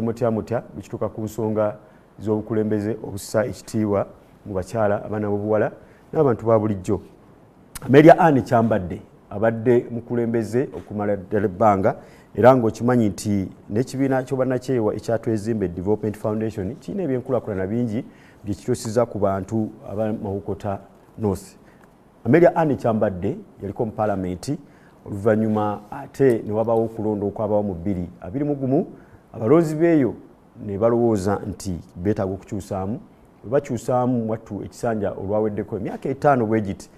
mutya bikituuka ku nsonga z'obukulembeze obussa ekitiibwa mu bakyala abaana b'obuwala n'abantu ba bulijjo. Amelia Anne Kyambadde abadde mukulembeze okumala ddala ebbanga era ng'okimanyi nti n'ekibiina ky'obwannakyewa ekyatwezimbe Development Foundation kirina ebyenkulaakulana bingi bye kituusizza ku bantu ab'Amawokota North. Amelia Anne Kyambadde yaliko mu paalamenti oluvannyuma ate ne wabaawo okulonda okwabaawo mu 2021 abalonzi beeyo ne balowooza nti beetaaga okukyusaamu bwe bakyusaamu wattu ekisanja olwaweddeko emyaka 5 bwe giti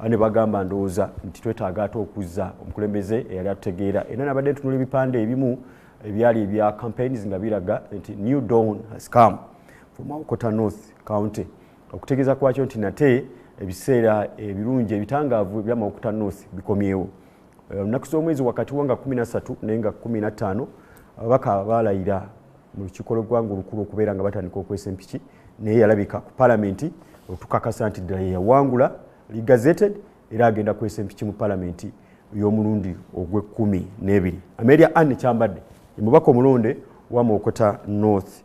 ne bagamba ndowooza nti twetaaga ate okuzza omukulembeze eyali atutegeera era nabadde ntunula ebipande ebimu ebyali ebya campaigns nga biraga nti New Dawn has come from Mawokota North County okutegeeza kwakyo nti nate ebiseera ebirungi ebitangaavu ebya Mawokota North bikomyewo. Olunaku z'omwezi wakati wanga 13 nenga 15 ababaka balayira mu lukiiko lw'eggwanga olukulu okubeera nga batandika okwesa empiki naye yalabika ku paalamenti otukakasa nti ddala yawangula gazetted era agenda kwesa empiki mu paalamenti y'omulundi ogw'e12. Amelia Anne Kyambadde ye mubaka omulonde wa Mawokota North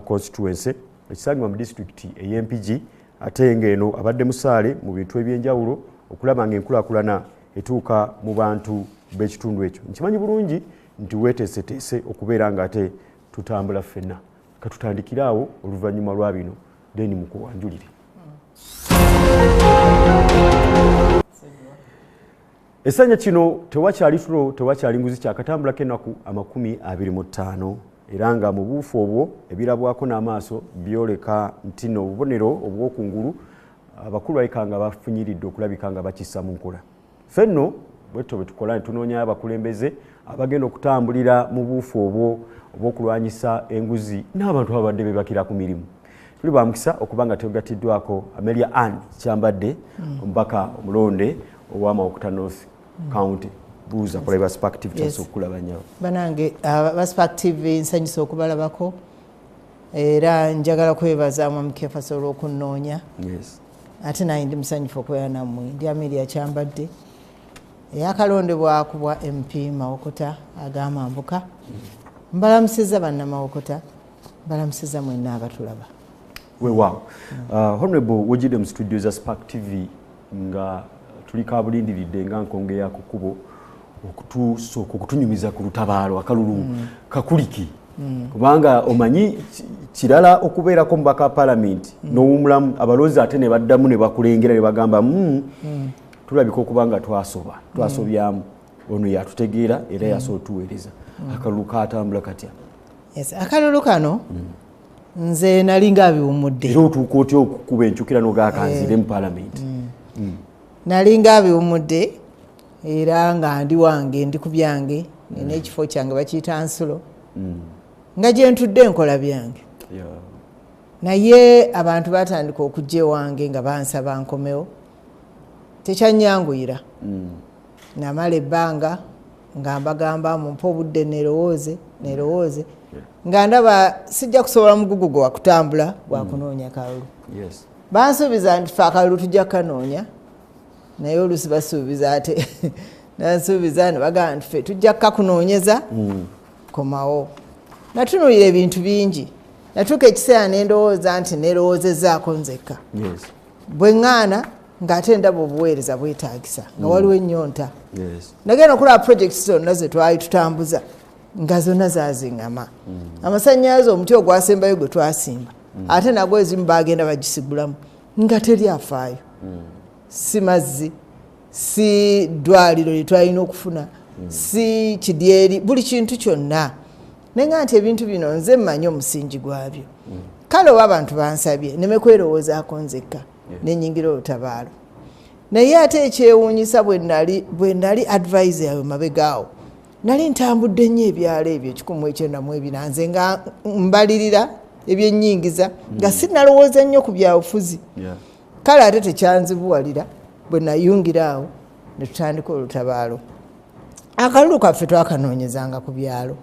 constituency ekisangibwa mu disitulikiti ey'Empigi ate ng'eno abadde musaale mu bintu ebyenjawulo okulaba ng'enkulaakulana etuuka mu bantu b'ekitundu ekyo. Nkimanyi bulungi nti weeteeseteese okubeera ng'ate tutambula ffenna. Katutandikiraawo oluvannyuma lwa bino deni mukuwanjulire. Esanya kino tewakyali tulo tewakyali nguzi kyakatambulako ennaku 25 era nga mu buufu obwo ebirabwako n'amaaso byoleka nti no obubonero obw'okungulu abakulu baleka nga bafunyiridde okulabika nga bakissa mu nkola. Fenno bwetto bwe tukola tunoonya abakulembeze abagenda okutambulira mu buufu obwo obw'okulwanyisa enguzi n'abantu ababadde bebakira ku mirimu. Tuli bamukisa okuba nga tegatiddwako Amelia Anne Kyambadde omubaka omulonde owa Mawokota North County. Buuza kola perspective yes. Okulaba nnyo banange perspective nsanyusa okubalabako era njagala kwebaza Mwamukefa olw'okunnoonya yes. Ate naye ndi musanyufu okubeera nammwe ndi Amelia Kyambadde eyakalondebwa ku bwa MP Mawokota ag'Amambuka. Mbalamusiza bannamawokota mbalamusiza mwenna abatulaba. Weewaawo Honorable wojjidde mu studio za Spark TV nga tuli kabulindiridde nga nkonge ya kukubo okutunyumiza ku lutabaalo akalulu kakuliki kubanga omanyi kirala okubeerako mubaka paalamenti n'owumulamu abalonzi ate ne baddamu ne bakulengera ne bagamba tulabika okubanga twasobyamu ono yatutegeera era yasobola otuweereza. Akalulu katambula katya? Yes, akalulu kano nze nalinga abiwumudde era otuuka otya okukuba enkyukirano gakanzire mu paalamenti? Nalinga abiwumudde era nga ndi wange ndi ku byange n'ekifo kyange bakiyita nsulo nga gye ntudde nkola byange naye abantu batandika okujja ewange nga bansaba nkomewo tekyanyanguyira. Namala ebbanga nga mbagamba mumpe obudde nerowooze nga ndaba sijja kusobola mugugu gwa kutambula gwa kunoonya kalulu. Bansuubiza nti fe akalulu tujja kanoonya naye oluusi basuubiza ate nansuubiza ne bagamba nti fe tujja kakunoonyeza komawo. Natunuulira ebintu bingi natuuka ekiseera nendowooza nti nerowoozezaako nzekka bwe ŋŋaana ng'ate ndaba obuweereza bwetaagisa nga waliwo ennyonta. Nagenda okulaba projekiti zonna ze twali tutambuza nga zonna zaaziŋŋama. Amasannyalaze omuti ogwasembayo gwe twasimba ate nagwo ezimu bagenda bagisigulamu nga teri afaayo. Si mazzi si ddwaliro lye twalina okufuna si kidyeri buli kintu kyonna nenga nti ebintu bino nze mmanyi omusingi gwabyo. Kale oba abantu bansabye neme kwerowoozaako nzekka nenyingira olutabaalo. Naye ate ekyewuunyisa bwe nali advise yawe mabegaawo nali ntambudde nnyo ebyalo ebyo 1994 nze nga mbalirira ebyennyingiza nga sinalowooza nnyo ku byabufuzi. Kale ate tekyanzibuwalira bwe nayungira awo ne tutandika olutabaalo. Akalulu kaffe twakanoonyezanga ku byalo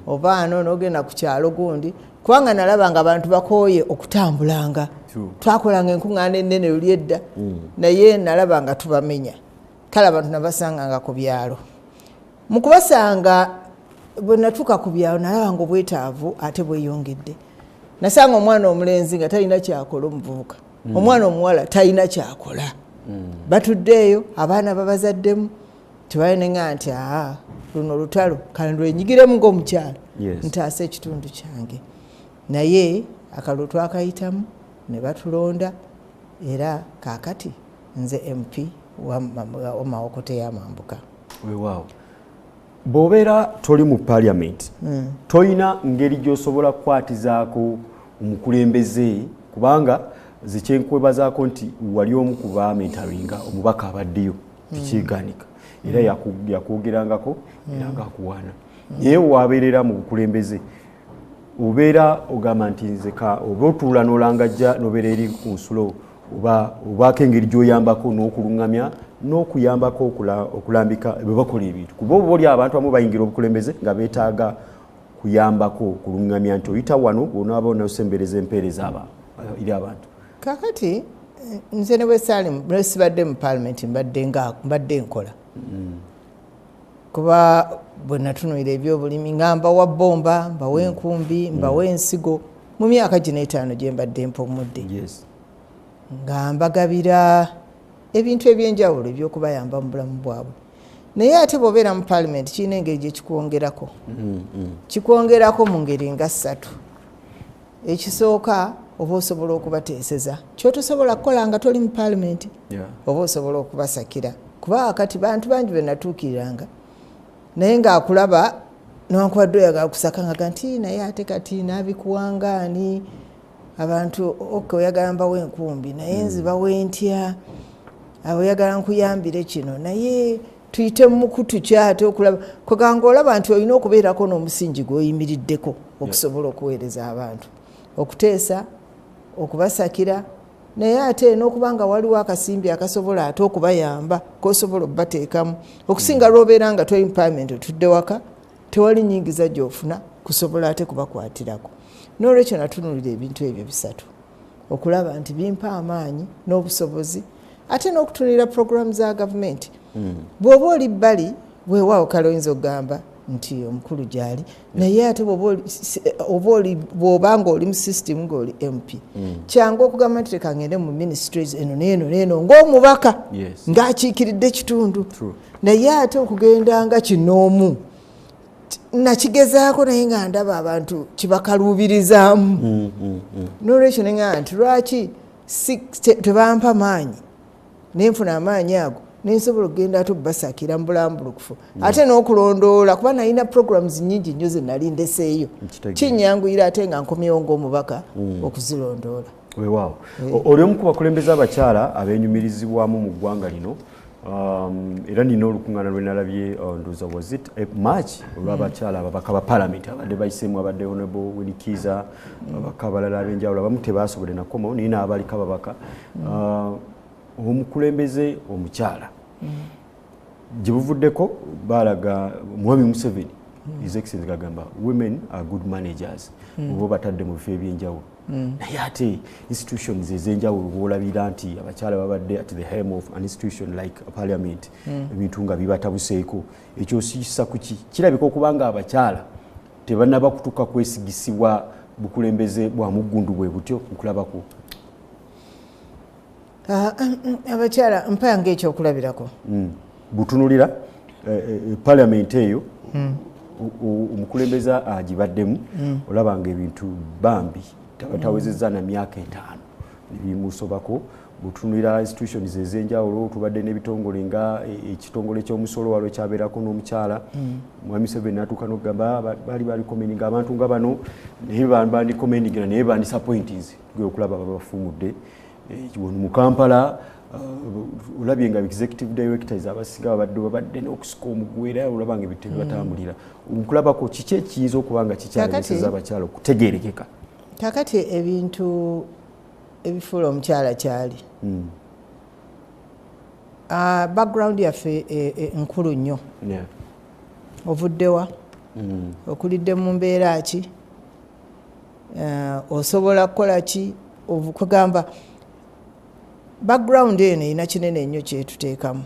oba ano n'ogenda ku kyalo gundi kubanga nalaba nga abantu bakooye okutambulanga. Twakolanga enkuŋŋaana ennene luli edda naye nalaba nga tubamenya. Kale abantu nabasanganga ku byalo. Mu kubasanga bwe natuuka ku byalo nalaba nga obwetaavu ate bweyongedde. Nasanga omwana omulenzi nga talina kyakola omuvubuka, omwana omuwala talina kyakola. Batuddeeyo abaana babazaddemu tebalinenga nti luno lutalo kale lwenyigiremu ng'omukyala ntaasa ekitundu kyange. Naye akalulu twakayitamu ne batulonda era kaakati nze MP wa Mawokota y'Amambuka. Weewaawo. Bw'obeera toli mu parliament toyina ngeri gy'osobola kukwatizaako omukulembeze kubanga zikyenkwebazaako nti wali omu ku baamentaringa omubaka abaddeyo tekiganika era yakwogerangako era ngaakuwaana. Naye wabeerera mu bukulembeze obeera ogamba nti nzeka oba otuula n'olangajja n'obeera eri ku nsulo obaako engeri gy'oyambako n'okuluŋŋamya n'okuyambako okulambika bwe bakola ebintu kuba oba oli abantu abamu bayingira obukulembeze nga beetaaga kuyambako okuluŋŋamya nti oyita wano bw'onaaba onasembereza empeereza eri abantu. Kakati nze ne bwe sibadde mu paalamenti mbadde nkola kuba bwe natunuira ebyobulimi nga mbawa bbomba mbawa enkumbi mbawa ensigo mu myaka gino 5 gye mbadde mpomudde nga mbagabira ebintu ebyenjawulo ebyokubayamba mu bulamu bwabwe. Naye ate bw'obeera mu paalamenti kirina engeri gye kikwongerako kikwongerako mu ngeri nga 3. Ekisooka oba osobola okubateeseza kyotosobola kukola nga toli mu paalamenti oba osobola okubasakira kuba wakati bantu bangi be natuukiriranga naye ng'akulaba newankubadde oyagala kusaka nga nti naye ate kati naabikuwangaani abantu oyagala mbawo enkumbi naye nzibawo ntya oyagala nkuyambire kino naye tuyite mu mukutu kyate okulaba kweganga olaba nti olina okubeerako n'omusingi gw'oyimiriddeko okusobola okuweereza abantu okuteesa okubasakira naye ate n'okuba nga waliwo akasimbi akasobola ate okubayamba kosobola okubateekamu okusinga lw'obeera nga toli mu paalamenti otudde waka tewali nyingiza gy'ofuna kusobola ate kubakwatirako. N'olwekyo natunulira ebintu ebyo 3 okulaba nti bimpa amaanyi n'obusobozi ate n'okutunulira programu za gavumenti. Bw'oba oli bbali weewaawo kale oyinza okugamba nti omukulu gyali naye ate bw'oba ng'oli mu system ng'oli MP kyangu okugamba nti leka ngende mu ministries eno n'eno ng'omubaka ng'akiikiridde kitundu naye ate okugenda nga kinoomu nakigezaako naye nga ndaba abantu kibakaluubirizaamu. N'olwekyo neŋŋamba nti lwaki tebampa maanyi nenfuna amaanyi ago nensobola okugenda ate okubasakira mu bulambulukufu ate n'okulondoola kuba nalina programs nnyingi nnyo ze nali ndeseeyo kinyanguyira ate nga nkomyewo ng'omubaka okuzirondoola. Weewaawo oli omu ku bakulembeze abakyala abeenyumirizibwamu mu ggwanga lino era nina olukuŋŋaana lwe nalabye ndowooza was it March olw'abakyala ababaka ba paalamenti abadde bayiseemu abadde Honorable Winikiza ababaka abalala ab'enjawulo abamu tebaasobole nakomawo naye n'abaliko ababaka omukulembeze omukyala gye buvuddeko baalaga Mwami Museveni His Excellency gagamba women are good managers oba batadde mu bifo ebyenjawulo naye ate institutions ez'enjawulo bw'olabira nti abakyala babadde at the helm of an institution like a parliament ebintu nga bibatabuseeko ekyo kisa kuki kirabika okuba nga abakyala tebannaba kutuuka kwesigisibwa bukulembeze bwa muggundu bwe butyo okulabako. Abakyala mpa ng'ekyokulabirako butunulira parliament eyo omukulembeze agibaddemu olabanga ebintu bambi tabatawezezza na myaka 5 nebimusobako butunulira institutions ez'enjawulo tubadde n'ebitongole nga ekitongole ky'omusolo waliwo kyabeerako n'omukyala Mwami Museveni n'atuuka n'okugamba baali commendinga abantu nga bano naye bandi commendingira naye bandi disappointies gwe okulaba babafumudde mu Kampala olabye nga executive directors abasiga babadde n'okusika omugwera olabanga ebintu bibatambulira okulabako kiki ekiyinza okuba nga kikyaleseza abakyala okutegeerekeka. Kakati ebintu ebifuula omukyala kyali background yaffe nkulu nnyo ovuddewa okulidde mu mbeera ki osobola kukola ki okugamba background eno erina kinene nnyo kyetuteekamu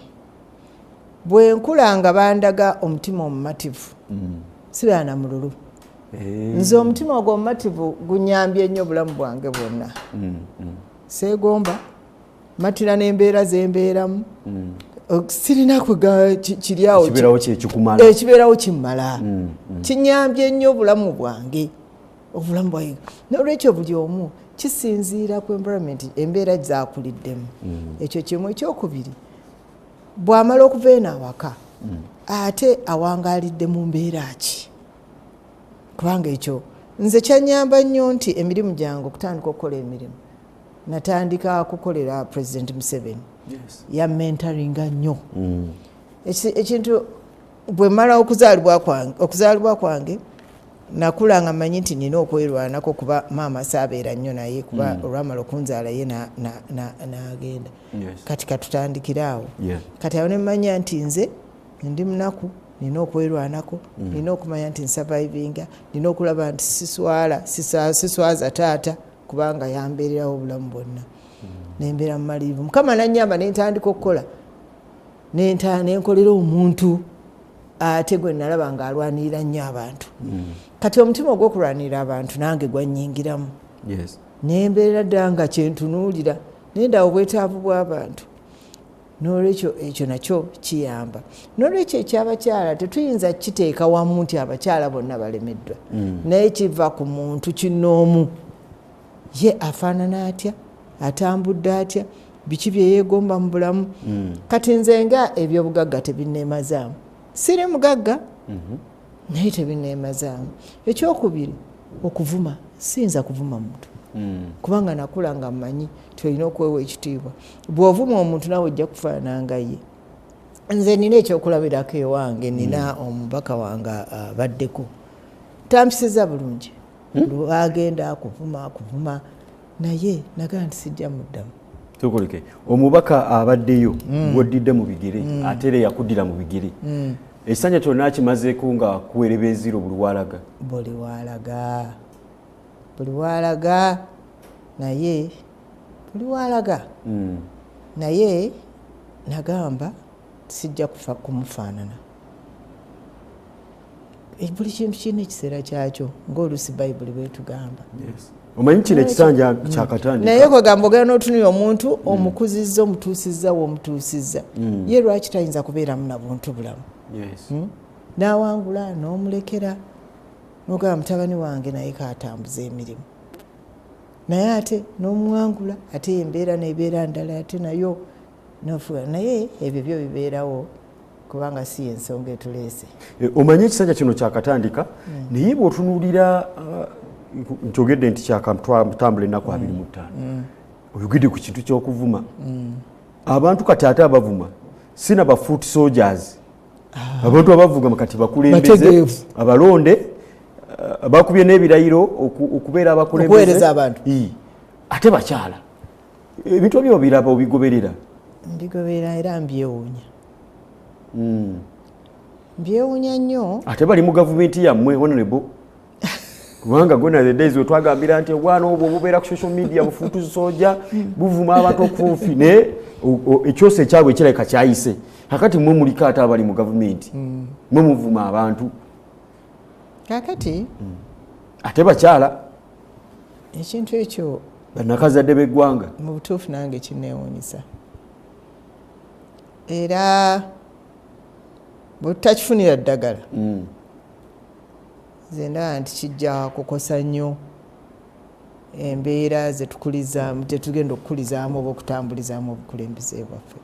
bwe nkula nga bandaga omutima omumativu sibeera na mululu. Nze omutima ogwo omumativu gunyambye nnyo obulamu bwange bwonna. Seegomba matira n'embeera zembeeramu. Sirina kwega kiryawo ekibeerawo kimmala. Kinyambye nnyo obulamu bwange. Obulamu bwange n'olwekyo buli omu kisinziira ku environment embeera zakuliddemu. Ekyo kimu. Ekyokubiri, bw'amala okuva eno awaka ate awangaalidde mu mbeera ki? Kubanga ekyo nze kyanyamba nnyo nti emirimu gyange okutandika okukola emirimu natandika kukolera President Museveni. Yamentaringa nnyo. Ekintu bwe mala okuzaalibwa kwange nakula nga manyi nti nina okwerwanako kuba maama saabeera nnyo naye kuba olwamala okunzaala ye n'agenda. Kati katutandikiraawo. Kati awo ne mmanya nti nze ndi munaku, nina okwerwanako, nina okumanya nti nsavaivinga, nina okulaba nti siswaza taata kubanga yambeererawo obulamu bwonna. Nembeera mumaliivu. Mukama nannyamba ne ntandika okukola. Nenkolera omuntu ate gwe nalaba ng'alwanirira nnyo abantu. Kati omutima ogw'okulwanirira abantu nange gwannyingiramu. Nembeera ddala nga kyentunuulira nendaba obwetaavu bw'abantu. N'olwekyo ekyo nakyo kiyamba. N'olwekyo ekyabakyala tetuyinza kiteeka wamu nti abakyala bonna balemeddwa. Naye kiva ku muntu kinnoomu. Ye afaanana atya, atambudde atya, biki bye yeegomba mu bulamu. Kati nze nga ebyobugagga tebinneemazaamu. Siri mugagga naye tebinneemazaamu. Ekyokubiri, okuvuma. Siyinza kuvuma muntu. Kubanga nakula nga mmanyi tulina okwewa ekitiibwa. Bw'ovuma omuntu nawe ojja kufaanana nga ye. Nze nina ekyokulabirako ewange, nina omubaka wange abaddeko. Tampisiza bulungi. Lwagenda akuvuma naye nagaa nti sijja muddamu. Tukoleke omubaka abaddeyo gw'oddidde mu bigere ate era yakuddira mu bigere. Ekisanja kyonna kimazeeko nga kuwerebeziro buli walaga naye nagamba sijja kufa kumufaanana. Buli kintu kirina ekiseera kyakyo ng'oluusi bayibuli bwetugamba. Omanyi kino ekisanja kyakatandika. Naye kwegamba ogenda n'otunira omuntu omukuzizza omutuusizza w'omutuusizza. Ye lwaki tayinza kubeeramu na buntu bulamu? N'awangula n'omulekera n'ogamba mutabani wange naye kaatambuza emirimu. Naye ate n'omuwangula ate embeera n'ebeera ndala ate nayo n'ofuga. Naye ebyo byo bibeerawo kubanga si ensonga etuleese. Omanyi ekisanja kino kyakatandika naye bw'otunuulira nkyogedde nti kyakatambula ennaku 25. Oyogedde ku kintu ky'okuvuma. Abantu kati ate abavuma sina ba foot soldiers. Abantu abavuga kati bakulembeze abalonde bakubye n'ebirayiro okubeera abakulembeze okuweereza abantu. Ate bakyala ebintu byo biraba obigoberera. Mbigoberera era mbyewuunya. Mbyewuunya nnyo. Ate bali mu gavumenti yammwe honorable. Kubanga gonna the days twagambira nti obwana obwo bubeera ku social media bufuutu soja buvuma abantu okufi ne ekyose kyabwe kireka kyayise. Kakati mwe muliko ate abali mu gavumenti mwe muvuma abantu. Kakati ate bakyala ekintu ekyo bannakazadde b'eggwanga mu butuufu nange kinneewuunyisa. Era bwe tutakifunira ddagala nze ndaba nti kijja kukosa nnyo embeera zetukulizaamu tetugenda okukulizaamu oba okutambulizaamu obukulembeze bwaffe.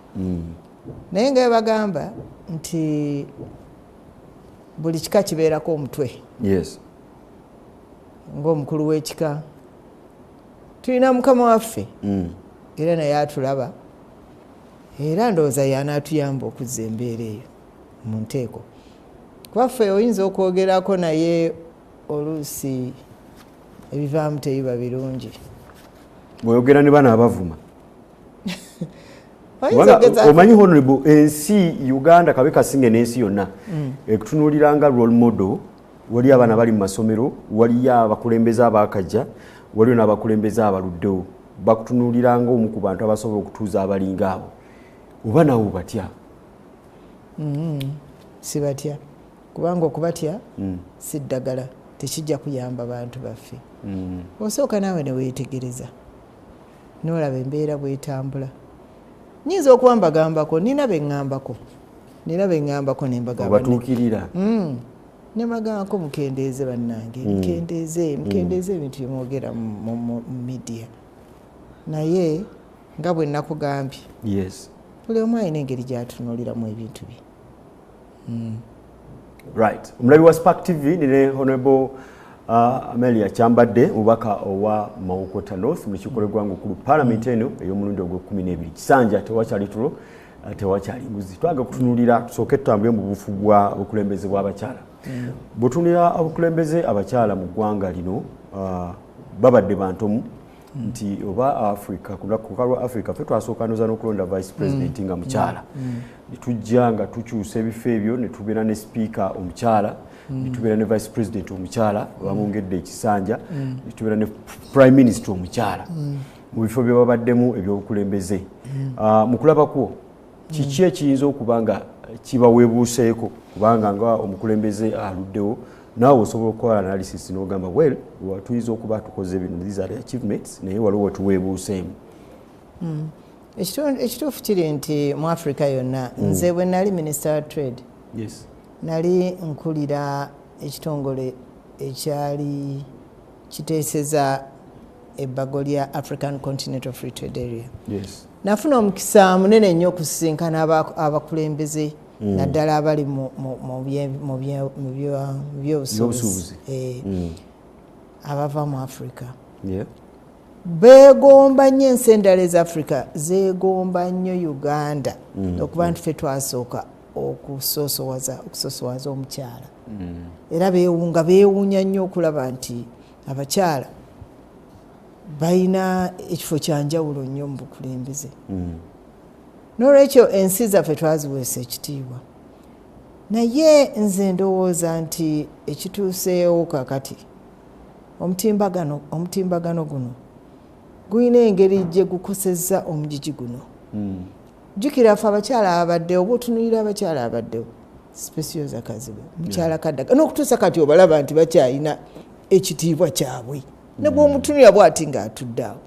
Naye nga bagamba nti buli kika kibeerako omutwe. Ng'omukulu w'ekika tulina mukama waffe era naye atulaba era ndowooza y'anaatuyamba okuzza embeera eyo mu nteeko. Kubaffe oyinza okwogerako naye oluusi ebivaamu tebiba birungi. Bw'oyogera ne bana abavuma. Omanyi honorable ensi Uganda kabe kasinge n'ensi yonna ekutunuuliranga role model. Wali abaana bali mu masomero, wali abakulembeze abaakajja, waliyo n'abakulembeze abaluddewo. Bakutunuuliranga omu ku bantu abasobola okutuuza abalinga abo. Oba nawo batya? Si batya. kubanga okubatya si ddagala tekijja kuyamba bantu baffe. Osooka naawe ne weetegereza n'olaba embeera bw'etambula. Nnyinza okuba mbagambako nina be ŋŋambako ne mbagamba obatuukirira ne mbagambako mukendeeze bannange mukendeeze ebintu bye mwogera mu media naye nga bwe nakugambye buli omu alina engeri gy'atunuuliramu ebintu bye. Right. Omulabi wa Spark TV nine Honorable Amelia Kyambadde mubaka owa Mawokota North mu kikolwa gwangu ku Parliament eno ey'omulundi ogw'e12 Kisanja tewakyali tulo tewakyali nguzi. Twaga kutunulira tusooke tutambule mu bufu bwa obukulembeze bw'abakyala. Butunira obukulembeze abakyala mu ggwanga lino babadde bantomu nti oba Africa kukalwa Africa fe twasooka noza n'okulonda vice president nga mukyala. Netujja nga tukyusa ebifo ebyo ne tubeera ne speaker omukyala ne tubeera ne vice president omukyala bamwongedde ekisanja ne tubeera ne prime minister omukyala mu bifo bye babaddemu ebyobukulembeze. Mu kulaba kwo kiki ekiyinza okuba nga kibaweebuuseeko kubanga nga omukulembeze aluddewo naawe osobola okukola analysis n'ogamba well tuyinza okuba tukoze bino these are the achievements naye waliwo wetuweebuuseemu. Ekituufu kiri nti mu Africa yonna nze bwe nali minister wa trade nali nkulira ekitongole ekyali kiteeseza ebbago lya African Continental Free Trade Area. Nafuna omukisa munene nnyo okusisinkana abakulembeze naddala abali mu byobusuubuzi abava mu Africa. Beegomba nnyo ensi endala eza Africa zeegomba nnyo Uganda okuba nti ffe twasooka okusosowaza omukyala era beewuunya nnyo okulaba nti abakyala balina ekifo kya njawulo nnyo mu bukulembeze. N'olwekyo ensi zaffe twaziweesa ekitiibwa naye nze ndowooza nti ekituuseewo kakati omutimbagano guno gulina engeri gye gukosezza omugigi guno. Jjukira ffe abakyala abaddewo oba otunuulira abakyala abaddewo Special Zakazibwe mukyala Kaddaga n'okutuusa kati obalaba nti bakyalina ekitiibwa kyabwe ne bw'omutunira bw'ati ng'atudde awo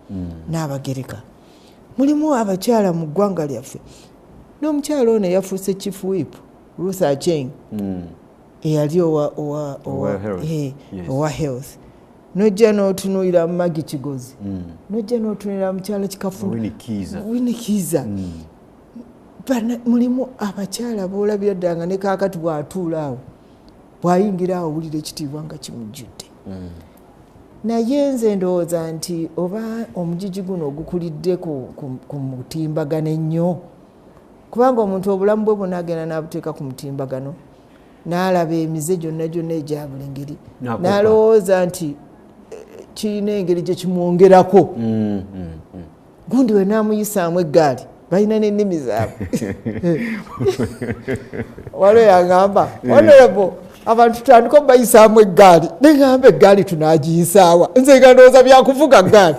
n'Abagereka. Mulimu abakyala mu ggwanga lyaffe n'omukyala ono yafuuse chief whip Ruth Acheng eyali owa health. Nojja n'otunuulira Maggie Kigozi nojja n'otunuulira mukyala Kikafuna Winnie Kiza. Mulimu abakyala boolabira ddala nga ne kaakati bw'atuula awo bw'ayingira awo owulira ekitiibwa nga kimujjudde. Naye nze ndowooza nti oba omugigi guno ogukulidde ku mutimbagano ennyo kubanga omuntu obulamu bwe bunaagenda n'abuteeka ku mutimbagano n'alaba emize gyonna egya buli ngeri n'alowooza nti kirina engeri gye kimwongerako. Gundi we n'amuyisaamu eggaali balina n'ennimi zaabwe. Waliwo yagamba honorable abantu tutandika bayisaamu eggaali negamba eggaali tunaagiyisaawa nze nga ndowooza byakuvuga ggaali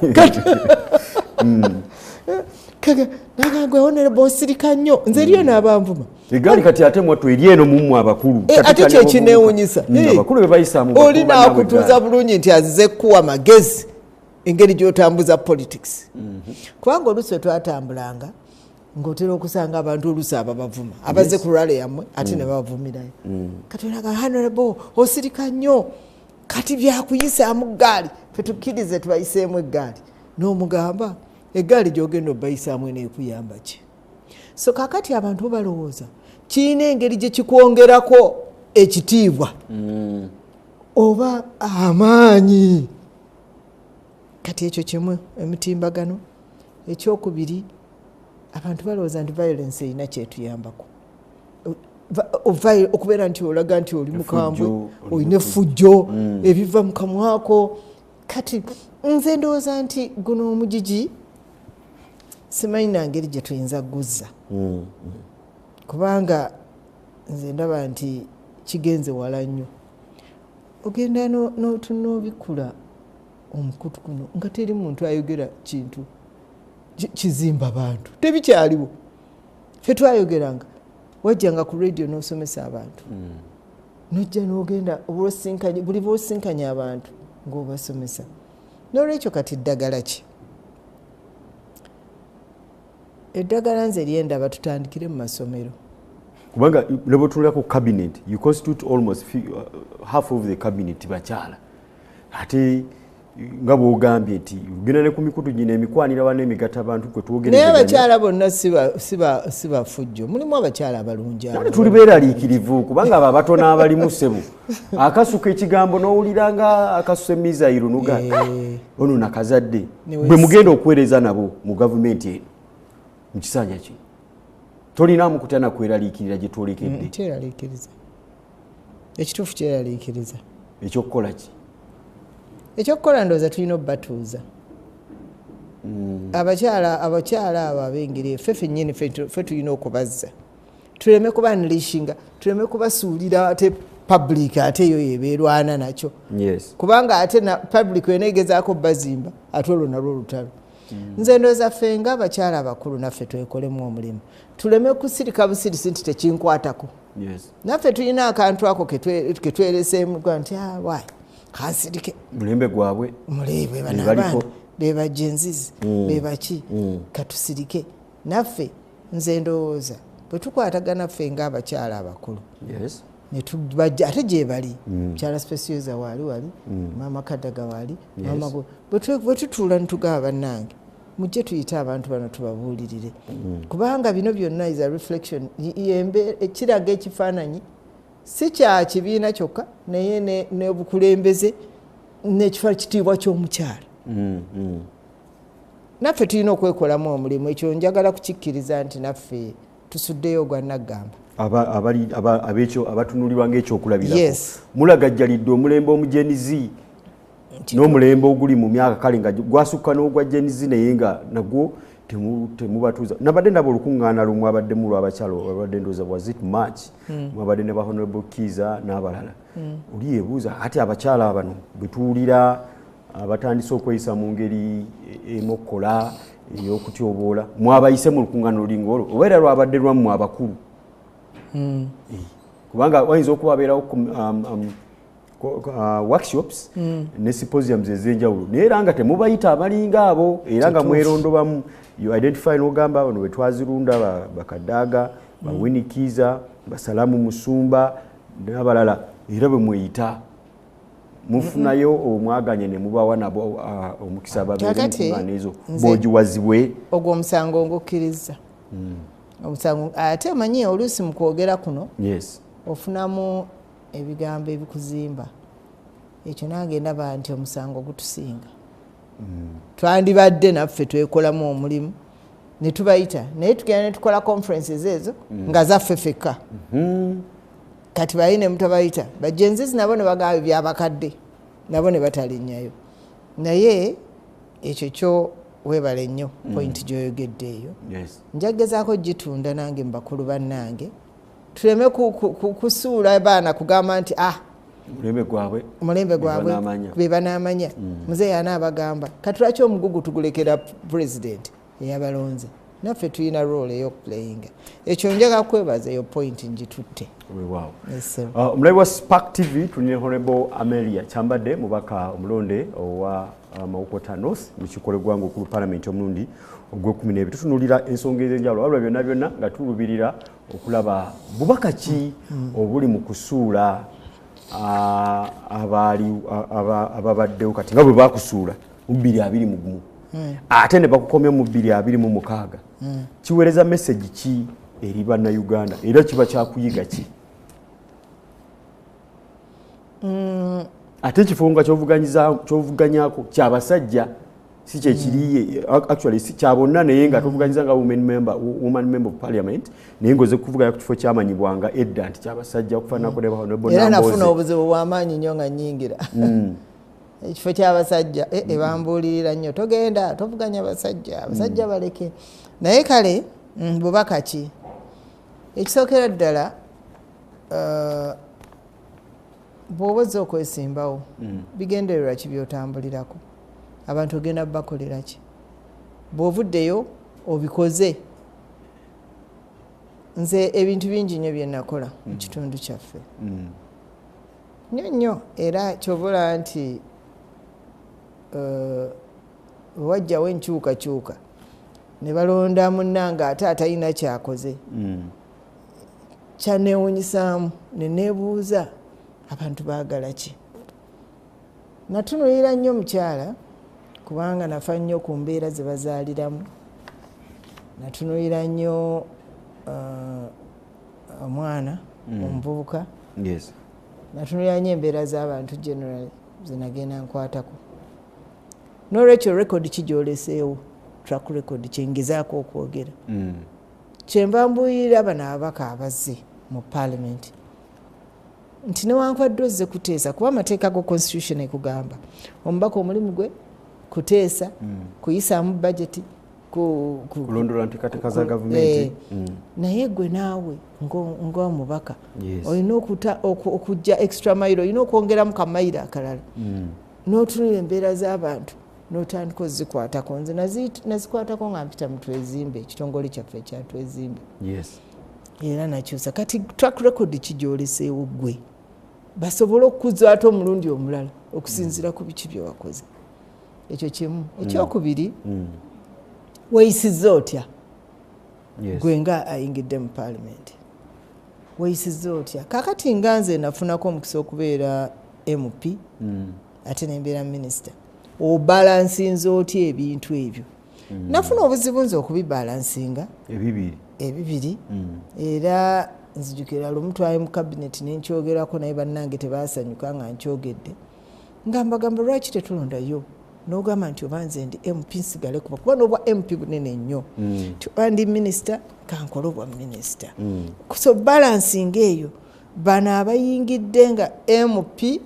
nagamba honorable osirika nnyo nze eriyo n'abanvuma eggaali kati ate mwattu eri eno mumu abakulu ate kyekineewunyisa abakulu bebayisaamu oli naakutuuza bulungi nti azize kuwa magezi engeri gy'otambuza politics. Kubanga oluusi we twatambulanga ng'otera okusanga abantu oluusi ababavuma abazze ku lwale yammwe ate ne babavumirayo. Kati olaga honorable osirika nnyo kati byakuyisaamu ggaali fe tukkirize tubayiseemu eggaali n'omugamba eggaali gy'ogenda obayisaamu eneekuyamba ki? So kakati abantu balowooza kirina engeri gye kikwongerako ekitiibwa oba amaanyi. Kati ekyo kimu emitimbagano. Ekyokubiri abantu balowooza nti violence erina kyetuyambako okubeera nti olaga nti oli mukambwe olina effujjo ebiva mu kamwako. Kati nze ndowooza nti guno omugigi simanyi na ngeri gye tuyinza guzza kubanga nze ndaba nti kigenze wala nnyo. Ogenda n'otunoobikula omukutu guno nga teri muntu ayogera kintu kizimba bantu tebikyaliwo. Ffe twayogeranga wajjanga ku radio n'osomesa abantu nojja n'ogenda buli bwosinkanya abantu ng'obasomesa. N'olwekyo kati ddagala ki? Eddagala nze lyendaba tutandikire mu masomero. Kubanga lebotunula ku cabinet, you constitute almost half of the cabinet bakyala. Ate nga bw'ogambye nti ugenda ne ku mikutu gino emikwanira wano emigatta abantu kwe twogerezeganya. Naye abakyala bonna si bafujjo. Mulimu abakyala abalungi. Nale tuli beeraliikirivu kubanga abo abatono abalimu ssebo. Akasuka ekigambo n'owulira nga akasusa emizairo noga ono nakazadde. Bwe mugenda okuweereza nabo mu gavumenti eno mu kisanja ki. Tolinaamu kutana kweraliikirira gye twolekedde. Kyeraliikiriza. Ekituufu kyeraliikiriza. Ekyokukola ki? Ekyokukola ndowooza tulina obbatuuza. Abakyala abo ab'engeri ffe ffennyini ffe tulina okubazza. Tuleme kubanlishinga, tuleme kubasuulira ate public ate eyo yebeerwana nakyo. Yes. Kubanga ate na public weneegezaako bazimba ate olwo nalwo olutalo. Nze ndowooza ffe nga abakyala abakulu naffe twekolemu omulimu. Tuleme kusirika busirisi nti tekinkwatako. Yes. Naffe tulina akantu ako ke twereseemu nti wayi kansirike. Mulembe gwabwe. Mulebe banabaana beba jenzizi beba ki katusirike. Naffe nze ndowooza bwe tukwatagana ffe nga abakyala abakulu. Yes. Netubajja ate gye bali mukyala Specioza wali maama Kadaga wali maama bwe tutuula netugaba bannange mujje tuyite abantu bano tubabuulirire kubanga bino byonna is a reflection ekiraga ekifaananyi si kya kibiina kyokka naye n'obukulembeze n'ekifo kitiibwa ky'omukyala. Naffe tulina okwekolamu omulimu ekyo njagala kukikkiriza nti naffe tusuddeyo ogwa naggamba. Abekyo abatunulirwa ng'ekyokulabirako. Yes. Mulagajjalidde omulembe omujenizi n'omulembe oguli mu myaka kale nga gwasukka n'ogwa jenizi naye nga nagwo temubatuuza. Nabadde ndaba olukuŋŋaana lumu abadde mu lw'abakyala abadde ndowooza was it March mwabadde ne ba Honorable Kiza n'abalala. Oli yeebuuza ati abakyala bano bwe tuwulira abatandise okweyisa mu ngeri emokkola ey'okutyoboola mwabayise mu lukuŋŋaana lulinga olwo oba era lwabadde lwammwe abakulu. Kubanga wayinza okubabeerawo workshops ne symposiums ez'enjawulo naye era nga temubayita abalinga abo era nga mwerondobamu you identify n'ogamba bano bwe twazirunda bakadaaga bawinikiza basalamu musumba n'abalala era bwe mweyita mufunayo omwaganye ne mubawa nabo omukisa babeere mukuŋŋaana ezo bw'ogiwazibwe. Ogwo omusango ngukkiriza. Omusango ate omanyi oluusi mu kwogera kuno ofunamu ebigambo ebikuzimba. Ekyo nange ndaba nti omusango gutusinga. Twandibadde naffe twekolamu omulimu ne tubayita naye tugenda ne tukola conferences ezo nga zaffe ffekka. Kati bayi ne mutabayita bajenzizi nabo ne bagamba byabakadde nabo ne batalinnyayo. Naye ekyo kyo weebale nnyo point gy'oyogedde eyo. Njagezaako gitunda nange mbakulu bannange tuleme kusuula baana kugamba nti mulembe gwabwe be banaamanya muzeeyi anaabagamba kati lwaki omugugu tugulekera president eyabalonze. Naffe tulina role ey'okuplayinga. Ekyo njaga kwebaza eyo point ngitutte. Omulabi wa Spark TV tulina Honorable Amelia Kyambadde mubaka omulonde owa Mawokota North mu kikolebwanga okulu Parliament omulundi ogw'ekumi. Tutunuulira ensonga ez'enjawulo wabula byonna nga tulubirira okulaba bubaka ki obuli mu kusuula ababaddewo kati nga bwe bakusuula mu 2021 ate ne bakukomya mu 2026. Kiweereza message ki eri bannayuganda era kiba kyakuyiga ki? Ate ekifo nga kyovuganyako kyabasajja si kyekiriye actually si kyabonna naye nga tovuganyiza nga woman member of parliament naye ngoze kuvuganya ku kifo kyamanyibwanga edda nti kyabasajja okufaanako ne Honorable Namboze. Era nafuna obuzibu bw'amaanyi nnyo nga nnyingira. Ekifo ky'abasajja bambuulirira nnyo togenda tovuganya abasajja baleke. Naye kale bubaka ki ekisookera ddala bw'oba ozza okwesimbawo bigendererwa ki by'otambulirako abantu ogenda bakolera ki bw'ovuddeyo obikoze. Nze ebintu bingi nnyo bye nakola mu kitundu kyaffe nnyo era kyobula nti wajjawo enkyukakyuka ne balonda munnanga ate atalina kyakoze kyaneewunyisaamu ne neebuuza abantu baagala ki. Natunulira nnyo mukyala kubanga nafa nnyo ku mbeera ze bazaaliramu. Natunulira nnyo omwana omuvubuka. Natunulira nnyo embeera z'abantu generally zenagenda nkwatako. N'olwekyo rekodi ki gy'oleseewo, track record kyengezaako okwogera. Kyenva mbuyirira bano ababaka abazze mu parliament nti newankubadde ozze kuteesa kuba amateeka go constitution ekugamba omubaka omulimu gwe kuteesa kuyisaamu budgeti kulondola nteekateeka za gavumenti. Naye gwe naawe ng'omubaka olina okujja extra mile, olina okwongeramu kamayiro akalala n'otunula embeera z'abantu n'otandika ozikwatako. Nze nazikwatako nga mpita mu Twezimbe, ekitongole kyaffe ekya Twezimbe. Era nakyusa kati track record ki gy'oleseewo ggwe basobole okukuza ate omulundi omulala okusinziira ku biki bye wakoze. Ekyo kimu. Ekyokubiri, weeyisizza otya gwe nga ayingidde mu parliament? Weeyisizza otya? Kaakati nga nze nafunako omukisa okubeera MP ate nembeera minisita, obalansinza otya ebintu ebyo? Nafuna obuzibu nze okubibalansinga ebibiri era nzijukira lumutwaye mu cabinet nenkyogerako naye bannange tebasanyuka nga nkyogedde nga mbagamba lwaki tetulondayo n'ogamba nti oba nze ndi MP nsigale kuba n'obwa MP bunene nnyo tuba ndi minisita kankola obwa minisita. So balancing eyo bano abayingidde nga MP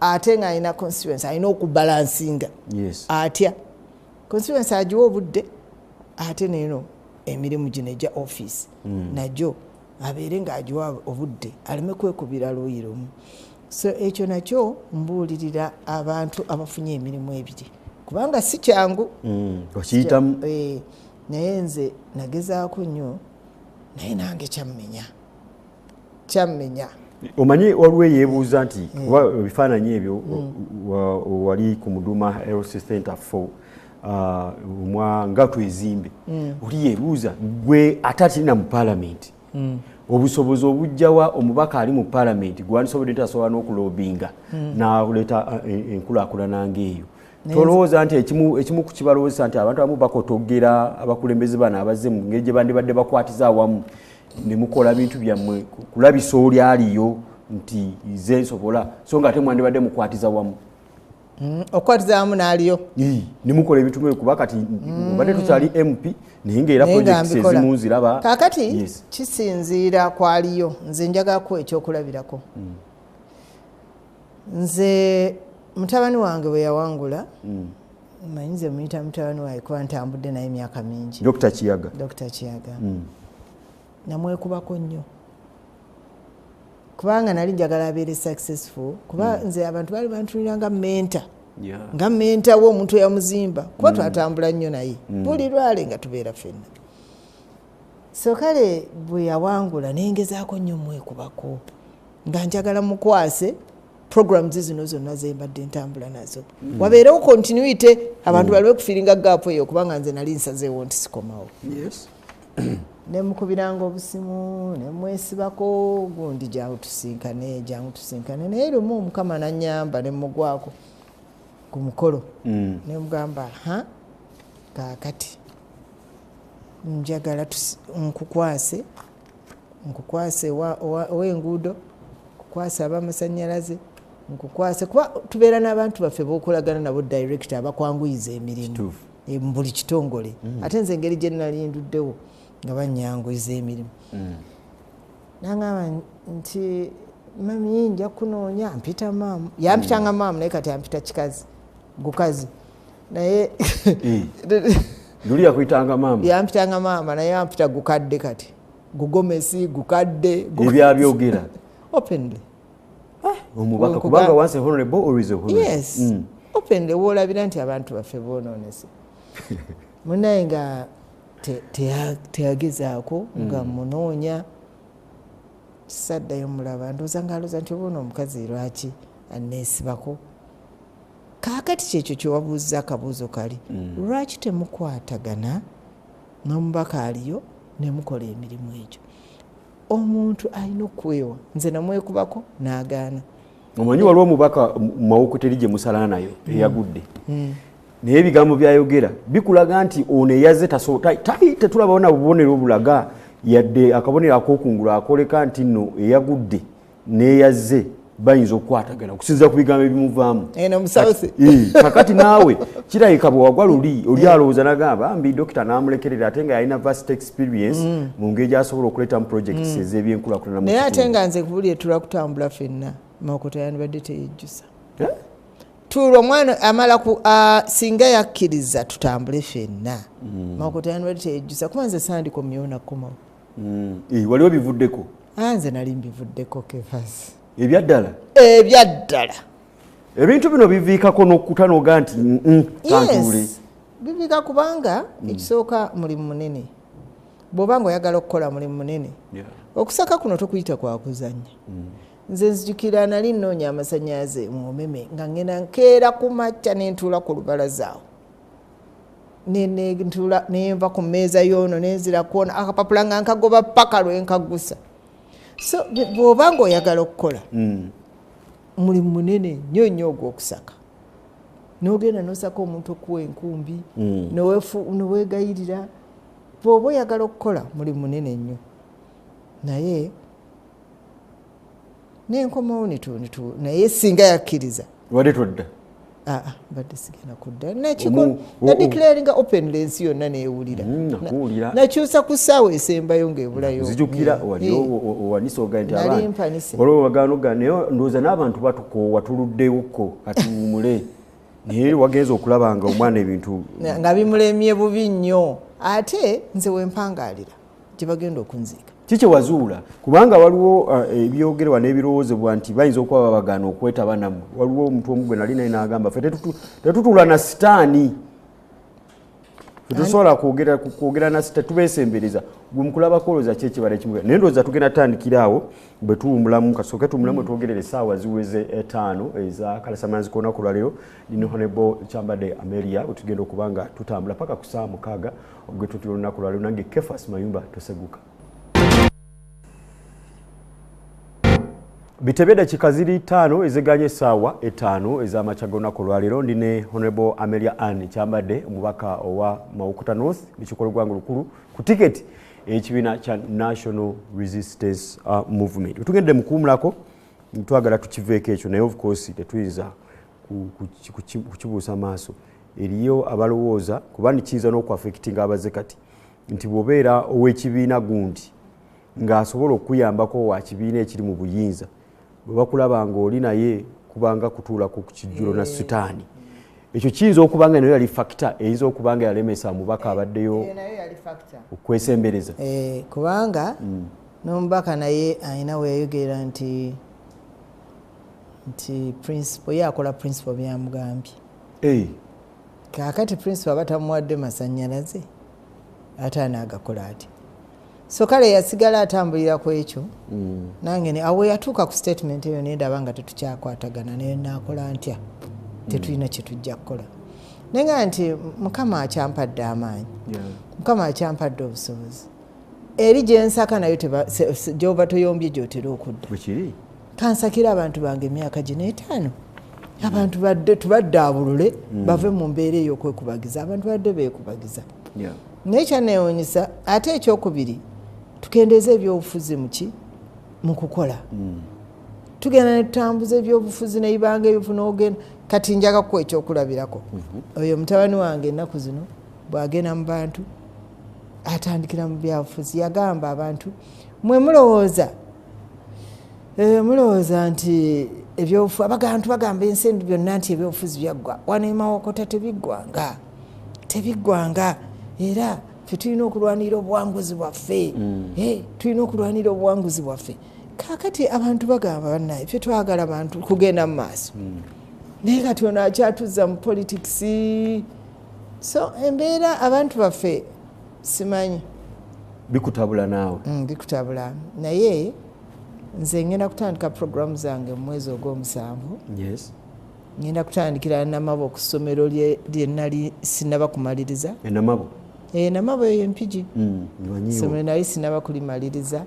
ate nga alina constituency alina okubalansinga atya constituency agiwa obudde ate neeno emirimu gino egya office najjo abeere ng'agiwa obudde aleme kwekubira luuyi lumu. So ekyo nakyo mbuulirira abantu abafunye emirimu ebiri kubanga si kyangu okiyitamu. Naye nze nagezaako nnyo naye nange kyammenya. Omanyi waliwo yeebuuza nti ebifaananyi ebyo wali ku Muduma Health Center 4 nga Twezimbe oli yeebuuza gwe ate atalina mu parliament obusobozi obujjawa omubaka ali mu parliament gwandisobodde nti asobola n'okulobinga n'aleeta enkulaakulana ng'eyo. Tolowooza nti ekimu ku kibalowoozesa nti abantu abamu bakotogera abakulembeze bano abazze mu ngeri gye bandibadde bakwatiza awamu ne mukola bintu byammwe kulabisa oli aliyo nti nze nsobola so nga ate mwandibadde mukwatiza wamu okwatiza wamu n'aliyo ne mukola ebintu mwe kuba kati badde tukyali MP naye ng'era projects ezimu nziraba. Kaakati kisinziira kwaliyo. Nze njagako ekyokulabirako. Nze mutabani wange bwe yawangula manyi nze muyita mutabani wange kuba ntambudde naye emyaka mingi. Dr. Kiyaga namwekubako nnyo kubanga nali njagala abeere successful kuba nze abantu baali bantunira nga menta nga menta w'omuntu eyamuzimba kuba twatambula nnyo naye buli lwale nga tubeera ffenna. So kale bwe yawangula nengezaako nnyo mwekubako nga njagala mukwase programs zino zonna zembadde ntambula nazo wabeerewo continuity abantu baliwe kufiringa gaapu eyo kubanga nze nali nsazeewo nti sikomawo. Nemukubiranga obusimu nemwesibako gundi jangu tusinkane naye lumu omukama nanyamba nemugwako ku mukolo nemugamba kaakati njagala nkukwase w'enguudo nkukwase ab'amasanyalaze nkukwase kuba tubeera n'abantu baffe b'okolagana nabo director abakwanguyiza emirimu mu buli kitongole ate nze engeri gye nali nduddewo nga banyanguyiza emirimu. Nangamba nti mami nja kunoonya mpita maamu yampitanga maamu naye kati ampita gukazi naye luli yakuyitanga maama yampitanga maama naye yampita gukadde kati gugomesi gukadde ebyabyogera openly omubaka kubanga once a honorable always a honorable. Yes openly woolabira nti abantu baffe boonoonese munaye nga teyagezaako nga munoonya saddayo mulaba ndowooza ng'alooza nti obaona omukazi lwaki anneesibako. Kaakati kyekyo kyewabuuza akabuuzo kali lwaki temukwatagana n'omubaka aliyo ne mukola emirimu egyo? Omuntu alina okwewa. Nze namwekubako n'agaana. Omanyi waliwo omubaka mu Mawokoteri gye musalana nayo eyagudde. Naye ebigambo byayogera bikulaga nti ono eyaze tetulabawo na bubonero obulaga yadde akabonero ak'okungulu akoleka nti nno eyagudde n'eyaze bayinza okukwatagana okusinziira ku bigambo ebimuvaamu. Kakati naawe kirabika bwe wagwa luli oli alowooza nagamba mbi dokita n'amulekerera ate nga yalina vast experience mu ngeri gy'asobola okuleetamu projects ez'ebyenkulaakulana. Naye ate nga nze kubulye tulakutambula ffenna Mawokota yandibadde teyejjusa. Tulo omwana amala ku singa yakkiriza tutambule ffenna Mawokota yandibadde teyejjusa kuba nze sandikomyewo nakomawo. Waliwo bivuddeko? Nze nali mbivuddeko Kefasi. Ebyaddala? Ebyaddala. Ebintu bino biviikako n'okutanoga nti kantuule. Biviika kubanga ekisooka mulimu munene. Bw'oba ng'oyagala okukola mulimu munene. Okusaka kuno tokuyita kwa kuzannya. Nze nzijukira nali nnoonya amasannyalaze mu Omeme nga ngenda nkeera ku makya ne ntuula ku lubalaza awo. Ne nva ku mmeeza y'ono ne nzira kwona akapapula nga nkagoba paka lwe nkagusa. So bw'oba ng'oyagala okukola mulimu munene nnyo nnyo ogw'okusaka. N'ogenda n'osaka omuntu okuwa enkumbi neweegayirira. Bw'oba oyagala okukola mulimu munene nnyo. Naye nenkomawo naye singa yakkiriza. Wadde todda? Badde sigenda kudda. Nadeclaringa openly ensi yonna neewulira. Nakyusa ku ssaawa esembayo ng'ebulayo. Nzijukira wali owanise ogaye nti abantu waliwo wagaano naye ndowooza n'abantu batukoowa tuluddewokko katuwumule. Naye wagenza okulaba nga omwana ebintu nga bimulemye bubi nnyo. Ate nze wempangaalira gye bagenda okunziika. Kiki wazuula kubanga waliwo ebyogerwa n'ebirowoozebwa nti bayinza okuba babagaana okwetaba nammwe. Waliwo omuntu omu gwe nali naye n'agamba ffe tetutula na sitaani. Tetusobola kwogera na sitaani tubeesembereza. Gwe mukulaba kolooza ki ekibala ekimu. Naye ndowooza tugenda tutandikira awo bwe tuwumulamu kasooke tuwumulamu twogerere essaawa ziweze 5 eza Kalasamyanzi k'olunaku lwaleero. Nino Honorable Kyambadde Amelia bwe tugenda okuba nga tutambula paka ku ssaawa 6 ogwe tutira olunaku lwaleero nange Kefas Mayumba toseguka. Bitebye dakika ziri 5 eziganye essaawa 5 ez'amakya g'olunaku lwaleero. Ndine Honorable Amelia Anne Kyambadde omubaka owa Mawokota North mu kikolo gwangu lukulu ku tiketi ekibiina kya National Resistance Movement. Tugende mu kuwumulako twagala tukiveeko ekyo naye of course tetuyinza kukibuusa maaso. Eriyo abalowooza kuba nikiyinza n'okuaffectinga abaze kati nti bw'obeera ow'ekibiina gundi ng'asobola okuyambako wa kibiina ekiri mu buyinza bwe bakulaba ng'oli naye kubanga kutuulako ku kijjulo na sitaani. Ekyo kiyinza okuba nga nayo yali factor eyinza okuba nga yalemesa omubaka abaddeyo okwesembereza. Kubanga n'omubaka naye alina weeyogera nti principal ye akola principal byamugambye. Kaakati principal batamuwadde masannyalaze ate anaagakola ati. So kale yasigala atambulira ku ekyo. Nange awe yatuuka ku statement eyo naye ndaba nga tetukyakwatagana naye naakola ntya tetulina kye tujja kukola. Naye nga nti Mukama akyampadde amaanyi. Mukama akyampadde obusobozi. Eri gye nsaka nayo gy'oba toyombye gy'otera okudda. Bwekiri? Kansakira abantu bange emyaka gino 5. Abantu tubadde abulule bave mu mbeera ey'okwekubagiza. Abantu badde beekubagiza. Naye kyanneewuunyisa ate ekyokubiri tukendeeza ebyobufuzi mu kukola. Tugenda ne tutambuza ebyobufuzi n'ebibanga ebifu n'ogenda kati njaga kuwa ekyokulabirako. Oyo mutabani wange ennaku zino bw'agenda mu bantu atandikira mu byabufuzi yagamba abantu mwe mulowooza nti ebyobufuzi abagantu bagamba ensi byonna nti ebyobufuzi byaggwa wano e Mawokota tebiggwanga era ffe tulina okulwanira obuwanguzi bwaffe. Tulina okulwanira obuwanguzi bwaffe. Kaakati abantu bagamba bannaye ffe twagala abantu kugenda mu maaso. Naye kati ono akyatuzza mu politics. So embeera abantu baffe simanyi. Bikutabula naawe? Bikutabula. Naye nze ngenda kutandika programu zange mu mwezi ogw'omusanvu. Yes. Ngenda kutandikira Namabo ku ssomero lye nali sinaba kumaliriza. Namabo? Namabo eyo Mpigi. Nwanyiwo. Ssomero nali sinaba kulimaliriza.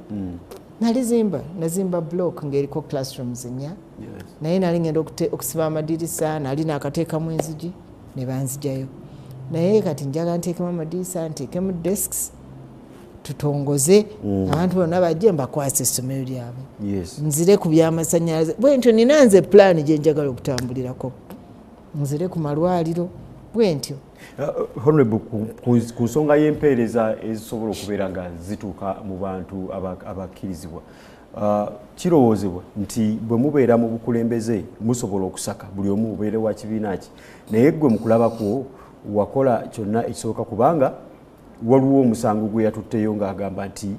Nazimba block ng'eriko classrooms 4. Yes. Naye nali ngenda okusiba amadirisa, nali nakateekamu enzigi ne banzijayo. Naye kati njaga nteekemu amadirisa, nteekemu desks, tutongoze abantu bonna bajje mbakwasa essomero lyabwe. Yes. Nzire ku by'amasannyalaze bwentyo nina nze pulaani gye njagala okutambulirako. Nzire ku malwaliro bwentyo. Honorable, ku nsonga y'empeereza ezisobola okubeera nga zituuka mu bantu abakkirizibwa, kirowoozebwa nti bwe mubeera mu bukulembeze musobola okusaka buli omu mubeere wa kibiina ki, naye gwe mu kulabako wakola kyonna ekisoboka kubanga waliwo omusango gwe yatutteyo ng'agamba nti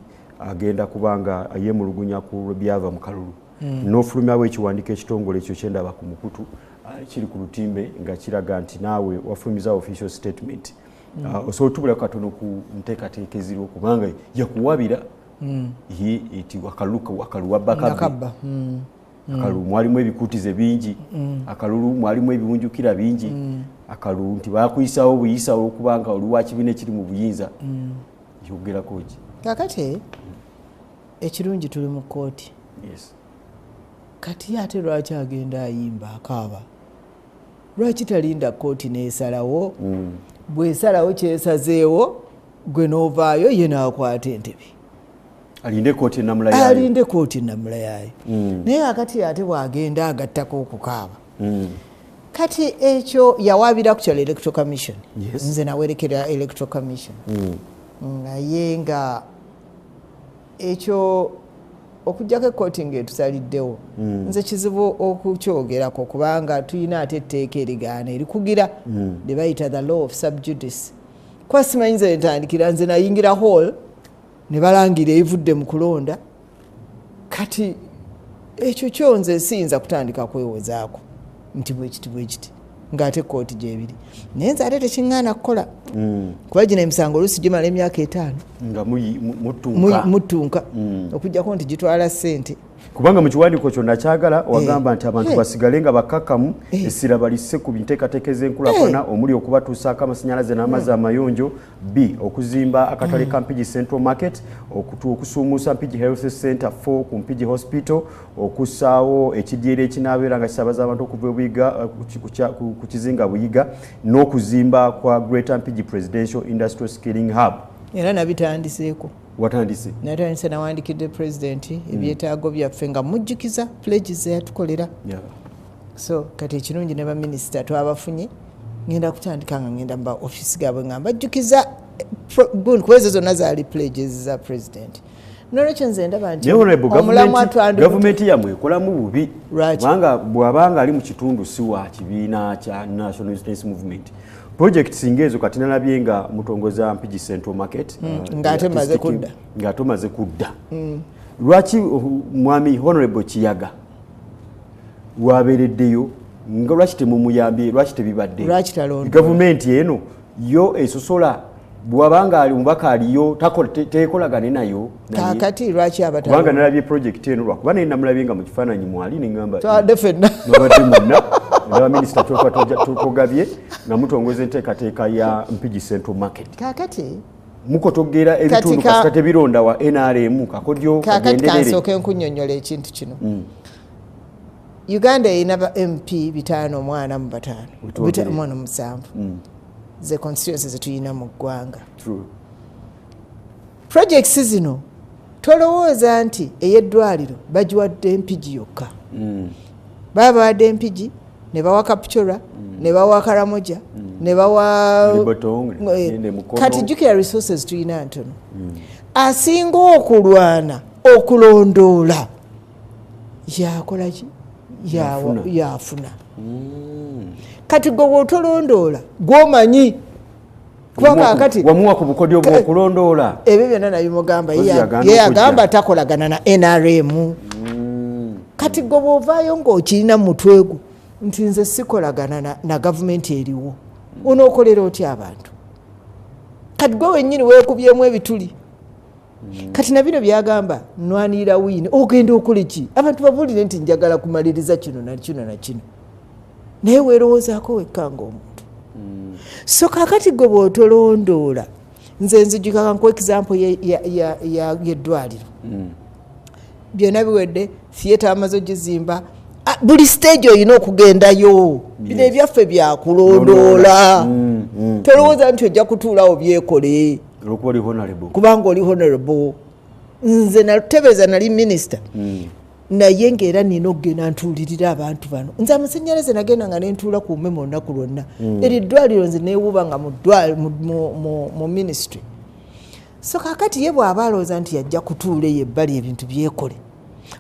agenda kubanga yeemulugunya ku byava mu kalulu. N'ofulumyawo ekiwandiiko ekitongole ekyo kyendaba ku mukutu kiri ku lutimbe nga kiraga nti naawe wafulumiza official statement. Osobola otubulako katono ku nteekateeka eziriwo kubanga yakuwabira iti wakalu wabbakabbe. Akalulu mwalimu ebikuutize bingi, akalulu mwalimu ebiwunjukira bingi, akalulu nti bakuyisawo buyisa olwokubanga oli wa kibiina ekiri mu buyinza. Yogerako ki? Kakati ekirungi tuli mu kkooti. Yes. Kati ate lwaki agenda ayimba akaaba? Lwaki talinda kkooti n'esalawo? Bw'esalawo kyesazeewo gwe n'ovaayo ye n'akwata entebe. Alinde kkooti ennamula yaayo. Alinde kkooti ennamula yaayo. Naye akati ate bw'agenda agattako okukaaba. Kati ekyo yawaabira ku kyalo Electoral Commission. Yes. Nze nawerekera Electoral Commission. Naye nga ekyo okujjako ekkooti ng'etusaliddewo. Nze kizibu okukyogerako kubanga tulina ate etteeka erigaana erikugira lye bayita the law of subjudice. Kuba simanyi nze ntandikira nze nayingira hall ne balangira evudde mu kulonda. Kati ekyo kyo nze siyinza kutandika kwewozaako nti bwekiti ng'ate kkooti gyebiri. Naye nze ate tekiŋŋaana kukola kuba gino emisango oluusi gimala emyaka 5 nga muttunka okujjako nti gitwala ssente. Kubanga mu kiwandiiko kyonna kyagala wagamba nti abantu basigale nga bakkakkamu essira balisse ku nteekateeka ez'enkulaakulana omuli okubatuusaako amasannyalaze n'amazzi amayonjo, B okuzimba akatale ka Mpigi Central Market, okusuumuusa Mpigi Health Center 4 ku Mpigi Hospital, okussaawo ekidyeri ekinaabeera nga kisaabaza abantu okuva Buyiga ku kizinga Buyiga, n'okuzimba kwa Greater Mpigi Presidential Industrial Skilling Hub. Era nabitandiseeko. Watandise? Natandise nawandikidde President ebyetaago byaffe nga mujjukiza pledges yatukolera. So kati ekirungi ne baminisita twabafunye ngenda kutandika nga ngenda mba office gaabwe nga mbajjukiza kwezo zonna zaali pledges za President. Nolwekyo nze ndaba nti gavumenti yamwe ekolamu bubi kubanga bw'abanga ali mu kitundu si wa kibiina kya National Unity Movement. Projects ingezo kati nalabye nga mutongoza Mpigi Central Market ngate maze kudda. Lwaki mwami Honorable Kiyaga wabereddeyo nga lwaki temumuyambye, lwaki tebibadde? Gavumenti eno yo esosola bwabanga ali mubaka aliyo tekolagane nayo. Kakati lwaki abatalo kubanga nalabye project eno lwakuba naye namulabye nga mu kifaananyi mwali nengamba twadde ffenna nobadde munna ndaba minisita tukogabye nga mutongoza enteekateeka ya Mpigi Central Market. Kakati mukotogera ebitundu kasita tebironda wa NRM kakodyo kagenderere. Kakati kansooke nkunnyonnyola ekintu kino. Uganda erina ba MP 5 omwana mu 5 omwana mu 7 ze constituencies zetuyina mu ggwanga. Projects zino tolowooza nti ey'eddwaliro bagiwadde Mpigi yokka. Baba bawadde Mpigi ne bawa Kapchora ne bawa Karamoja ne bawa kati jjukira resources tuyina ntono. Asinga okulwana okulondoola yakola ki yafuna. Kati gwe bw'otolondoola gw'omanyi kati wamuwa ku bukodyo bw'okulondoola ebyo byonna nabimugamba ye agamba takolagana na NRM. Kati gwe bw'ovaayo ng'okirina mu mutwe gwo nti nze sikolagana na gavumenti eriwo onookolera otya abantu? Kati gwe wennyini weekubyemu ebituli kati na bino byagamba nwanira wini ogenda okole ki abantu babulire nti njagala kumaliriza kino na kino na kino naye weerowoozaako wekka ng'omuntu so kakati gwe bw'otolondoola nze nzijukaka nku example y'eddwaliro byonna biwedde theatre amaze ogizimba buli stage olina okugendayo bino ebyaffe byakulondoola tolowooza nti ojja kutuulawo byekole kubanga oli honorable nze natebeeza nali minisita naye ng'era nina okugenda ntuulirira abantu bano nze amasannyalaze nagenda nga nentuula ku mmeme olunaku lwonna eri eddwaliro nze neewuuba nga mu ministry so kakati ye bw'aba alowooza nti yajja kutuula eyo ebbali ebintu byekole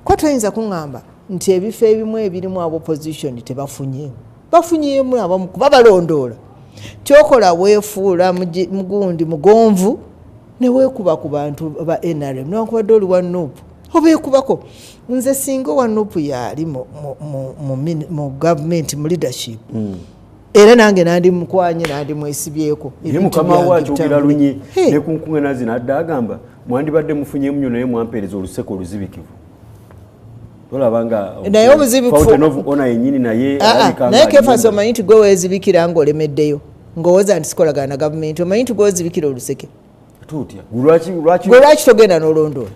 kwa toyinza kuŋŋamba nti ebifo ebimu ebirimu abo opposition bafunyeemu abamu kuba balondoola kyokola weefuula mugundi mugonvu neweekuba ku bantu ba NRM newankubadde oli wa Nuupu obeekubako nze singa wa Nuupu yaali mu gavumenti mu leadership era nange nandi mukwanye nandi mwesibyeko mukama wakyogera lunye nekunkuŋŋaana zino adde agamba mwandibadde mufunyeemu nnyo naye mwampeereza oluseko oluzibikivu naye obuzibunaye Kefasi omanyi nti gwe weezibikira ng'olemeddeyo ng'owooza nti sikolagana na gavumenti omanyi nti gwe weezibikira oluseke gwe lwaki togenda n'olondoola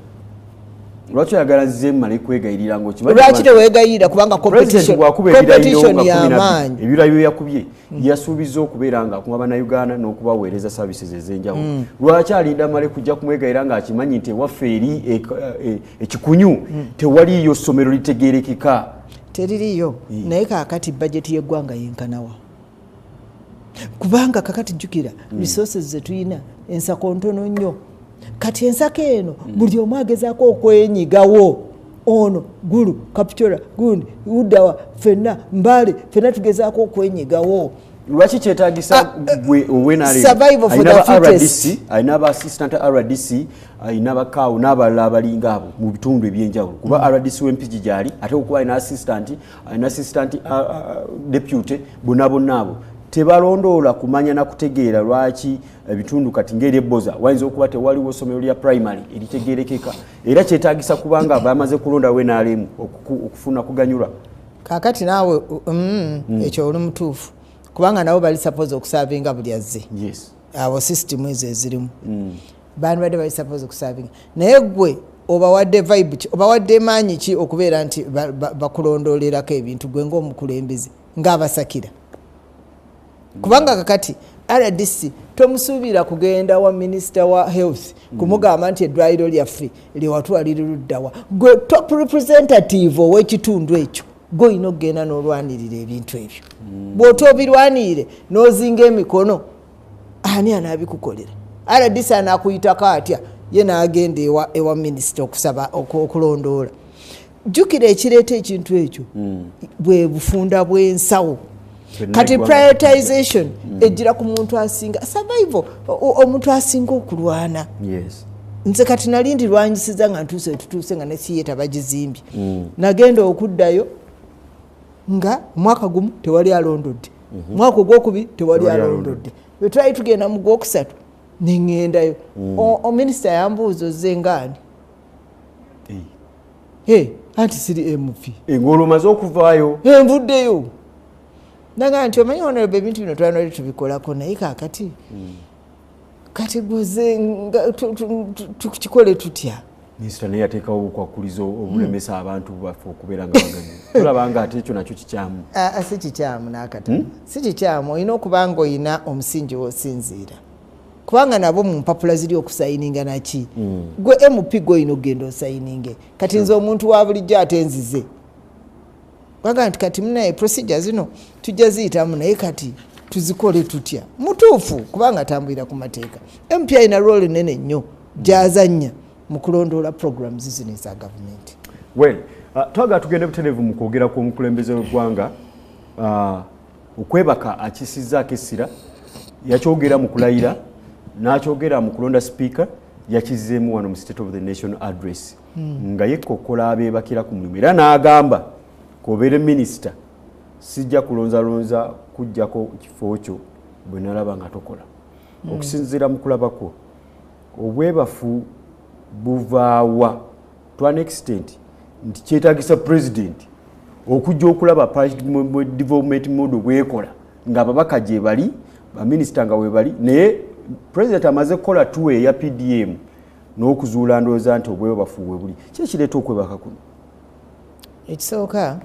lwaki oyagala nzemmala kwegayirira lwaki teweegayirira kubanga competition y'amaanyi ebirala bye yakubye yasuubiza okubeera ng'akuba bannayuganda n'okubaweereza services ez'enjawulo lwaki alinda male kujja kumwegayira ng'akimanyi nti ewaffe eri ekikunyu tewaliyo ssomero litegeerekeka teririyo naye kaakati bajeti y'eggwanga yenkanawa kubanga kakati jjukira resources ze tuyina ensako ntono nnyo kati ensako eno buli omu agezaako okwenyigawo ono gulu kapitola gundi uddawa fenna mbale fenna tugezaako okwenyigawo lwaki kyetaagisa survival for the fittest alina aba assistant RDC alina abakaawo n'abalala abalinga abo mu bitundu ebyenjawulo kuba RDC w'empigi gyali ate okuba alina assistant deputy bonna abo tebalondoola kumanya na kutegeera lwaki ebitundu kati ngeri ebboza wayinza okuba tewaliwo ssomero lya primary eritegeerekeka era kyetaagisa kubanga bamaze kulonda we n'alemu okufuna kuganyulwa kaakati naawe ekyo oli mutuufu kubanga nabo bali suppose okusavinga buli azze abo system ezo ezirimu bantu badde bali suppose okusavinga naye gwe obawadde vibe ki obawadde maanyi ki okubeera nti bakulondoolerako ebintu gwe ng'omukulembeze ng'abasakira kubanga kakati RDC tomusuubira kugenda wa minister wa health kumugamba nti eddwaliro lyaffe lyewatwalira luddawa gwe top representative ow'ekitundu ekyo gwe olina okugenda n'olwanirira ebintu ebyo bw'otoobirwanirire n'ozinga emikono ani anaabikukolera RDC anaakuyitako atya ye n'agenda ewa minisita okusaba okulondoola jjukira ekireeta ekintu ekyo bwe bufunda bw'ensawo kati prioritization ejjira ku muntu asinga survival omuntu asinga okulwana nze kati nali ndi lwanyisiza nga tutuuse nga ne theatre bagizimbye nagenda okuddayo nga mwaka gumu tewali alondodde mwaka ogwokubiri tewali alondodde bwe twali tugenda mu gwokusatu neŋŋendayo ominisita yambuuza ozze ngaani anti siri MP ng'olomaze okuvaayo nvuddeyo naga nti omanyi honorable ebintu bino twanali tubikolako naye kaakati kati gwoze tukikole tutya minisita naye yateekawo obukwakulizo obulemesa abantu baffe okubeera nga baganyi tulaba nga ate ekyo nakyo kikyamu si kikyamu n'akatono si kikyamu olina okuba nga olina omusingi w'osinziira kubanga nabo mu mpapula ziri okusayininga naki gwe MP gwe olina okugenda osayininge kati nze omuntu wa bulijjo ate nzize baga nti kati munaye procedure zino tujja ziyitamu naye kati tuzikole tutya mutuufu kubanga atambulira ku mateeka MP alina role nene nnyo gyazannya mu kulondoola programs zino eza gavumenti twagala tugende butereevu mu kwogera kw'omukulembeze w'eggwanga okwebaka akisizzaako essira yakyogera mu kulayira n'akyogera mu kulonda sipiika yakizzeemu wano mu State of the Nation address nga yekkokola abeebakira ku mulimu era n'agamba kobeere minisita sijja kulonzalonza kujjako kifo kyo bwe nalaba nga tokola okusinziira mu kulabako obwebafu buvaawa to an extent nti kyetaagisa president okujja okulaba development mode bwekola ng'ababaka gye bali baminisita nga we bali naye president amaze kukola tuwe eya PDM n'okuzuula ndowooza nti obwebafuwe buli ki ekireeta okwebaka kuno ekisooka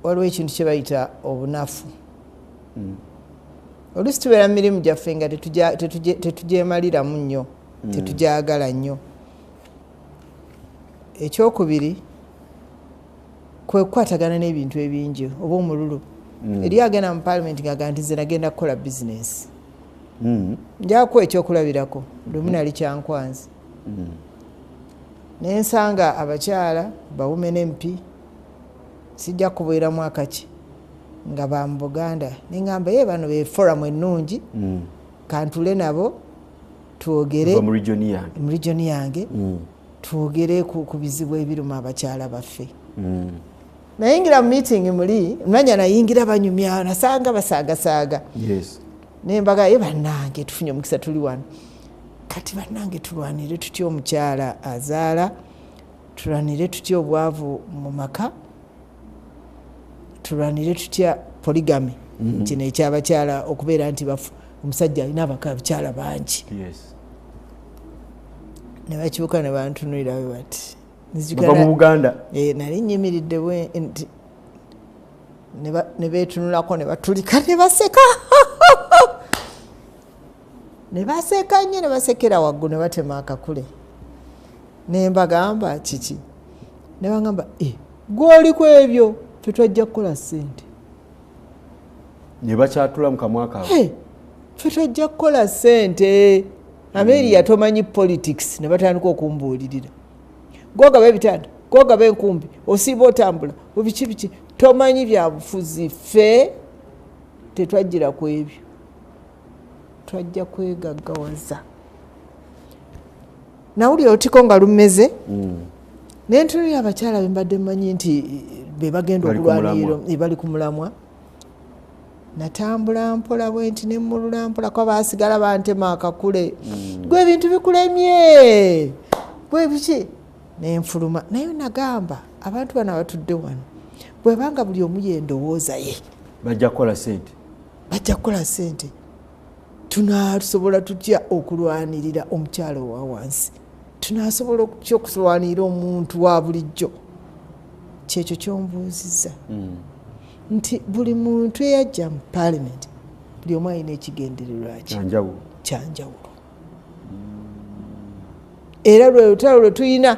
waliwo ekintu kye bayita obunafu oluusi tubeera mu mirimu gyaffe nga tetugyemaliramu nnyo tetugyagala nnyo ekyokubiri kwe kukwatagana n'ebintu ebingi oba omululu eri agenda mu paalamenti ng'agamba nti nze nagenda kukola bizinesi njakuwa ekyokulabirako lumu nali kyankwanzi naye nsanga abakyala bawumen MP sijja kubeeramu akaki nga ba mu Buganda neŋŋamba ye bano be foramu ennungi kantule nabo twogere mu region yange twogere ku bizibu ebiruma abakyala baffe nayingira mu meeting muli manya nayingira banyumya nasanga basaagasaaga nembaga ye bannange tufunye omukisa tuli wano kati bannange tulwanire tutya omukyala azaala tulwanire tutya obwavu mu maka tulwanire tutya polygamy kino ekyabakyala okubeera nti bafu omusajja alina abakyala bangi ne bakyuka ne bantunulira we bati mu Buganda nali nyimiridde nti ne beetunulako ne batulika ne baseka ne baseka nnyo ne basekera waggulu ne batema akakule ne mbagamba kiki ne bagamba gwoli ku ebyo twajja kukola ssente ne bakyatula mu kamwa kaabwe twajja kukola ssente Ameria tomanyi politics ne batandika okumbuulirira gwogaba ebitanda gwogaba enkumbi osiiba otambula obiki biki tomanyi bya bufuzi ffe tetwajjira ku ebyo twajja kwegaggawaza nawulira otiko nga lumeze nentunulira abakyala bembadde mmanyi nti be bagenda okulwaniriro bali ku mulamwa natambula mpola bwenti nemulula mpola ko basigala bantema akakule gwe ebintu bikulemye gwe biki nenfuluma naye nagamba abantu bano abatudde wano bwebanga buli omu yendowooza ye bajja kukola ssente tunasobola tutya okulwanirira omukyalo owa wansi tunasobola okutya okulwanirira omuntu wa bulijjo kyekyo kyombuuzizza nti buli muntu eyajja mu paalamenti buli omu alina ekigendererwa kyanjawulo era lwe lutalo lwe tuyina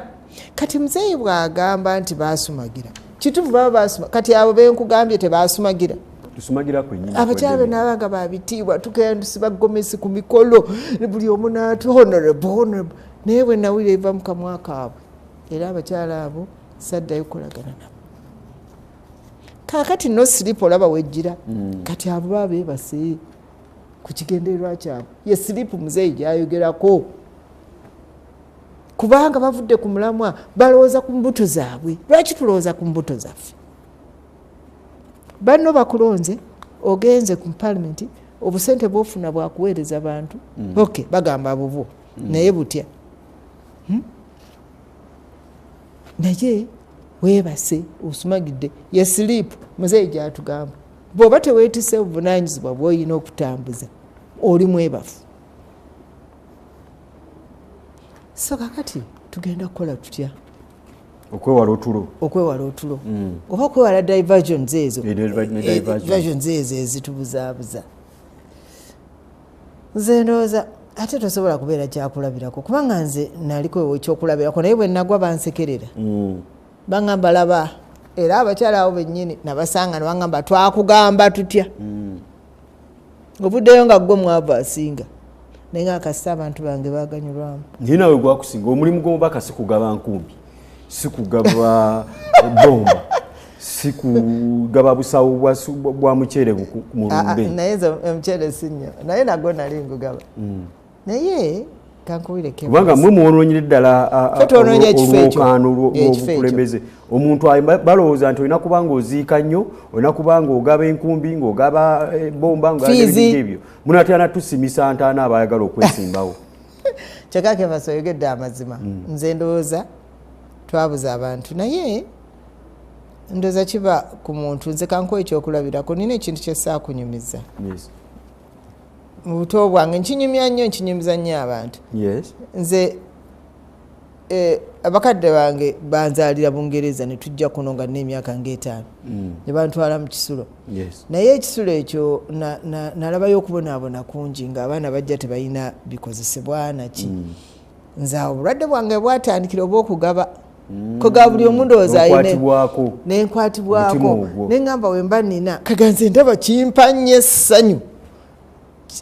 kati muzeeyi bw'agamba nti baasumagira kituufu baba baasuma kati abo benkugambye tebaasumagira abakyala be nabanga babitiibwa tukenda tusiba gomesi ku mikolo buli omu naati honorable naye bwe nawulira eva mu kamwa kaabwe era abakyala abo saddayo kukolagana nabo kakati no siripu olaba wejjira kati abo baba beebase ku kigendererwa kyabwe ye siripu muzeeyi gyayogerako kubanga bavudde ku mulamwa balowooza ku mbuto zaabwe lwaki tulowooza ku mbuto zaffe banno bakulonze ogenze ku paalamenti obusente bwofuna bwakuweereza bantu bagamba bubwo naye butya naye weebase osumagidde ye siripu muzeeyi gyatugamba bw'oba teweetise obuvunaanyizibwa bw'olina okutambuza oli mwebafu so kakati tugenda kukola tutya okwewala otulo oba okwewala diversions ezo ezitubuzaabuza nze ndowooza ate tosobola kubeera kyakulabirako kubanga nze naliko ekyokulabirako naye bwe nagwa bansekerera baŋŋamba laba era abakyala abo bennyini nabasanga nebaŋŋamba twakugamba tutya obuddeyo nga gwe mwavu asinga naye nga kasita abantu bange baganyulwamu naye nawe gwakusinga omulimu gw'omubaka si kugaba nkumbi si kugaba bomba si kugaba busawo bwa muceere mu lumbe naye omuceere si nnyo naye nagwo nali ngugaba naye kubanga mwe muwonoonyera ddala olwokaano lw'obukulembeze omuntu balowooza nti olina kuba ng'oziika nnyo olina kuba ng'ogaba enkumbi ng'ogaba bomba ng'ebyo munatyana tusimisa ntaana abayagala okwesimbawo kyekka basoyogedde amazima nze ndowooza twabuza abantu naye ndowooza kiba ku muntu nze kankuwa ekyokulabirako nina ekintu kyesaakunyumiza mu buto bwange nkinyumya nnyo nkinyumiza nnyo abantu nze abakadde bange banzaalira Bungereza ne tujja kuno nga n'emyaka ng'etaano ne bantwala mu kisulo naye ekisulo ekyo nalabayo okubonaabona kungi ng'abaana bajja tebalina bikozesebwa naki nze awo obulwadde bwange bwatandikira oba okugaba koga buli omu ndowooza ayine nenkwatibwako neŋŋamba we mba nina kaganze ndaba kimpa nnyo essanyu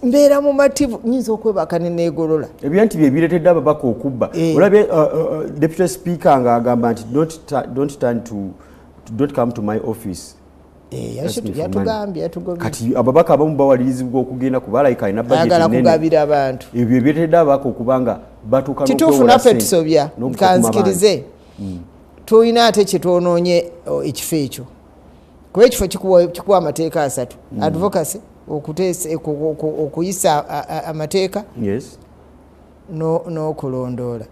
mbeera mu mativu nyinza okwebaka neneegolola ebyanti bye bireetedde ababaka okubba olabye deputy speaker ng'agamba nti don't come to my office yatugambye kati ababaka abamu bawalirizibwa okugenda ku balayika alina ayagala kugabira abantu ebyo bireetedde ababaka okubanga batuuka kituufu naffe tusobya kanzikirize tulina ate kyetwonoonye ekifo ekyo kuba ekifo kikuwa amateeka 3 advocacy okuyisa amateeka n'okulondoola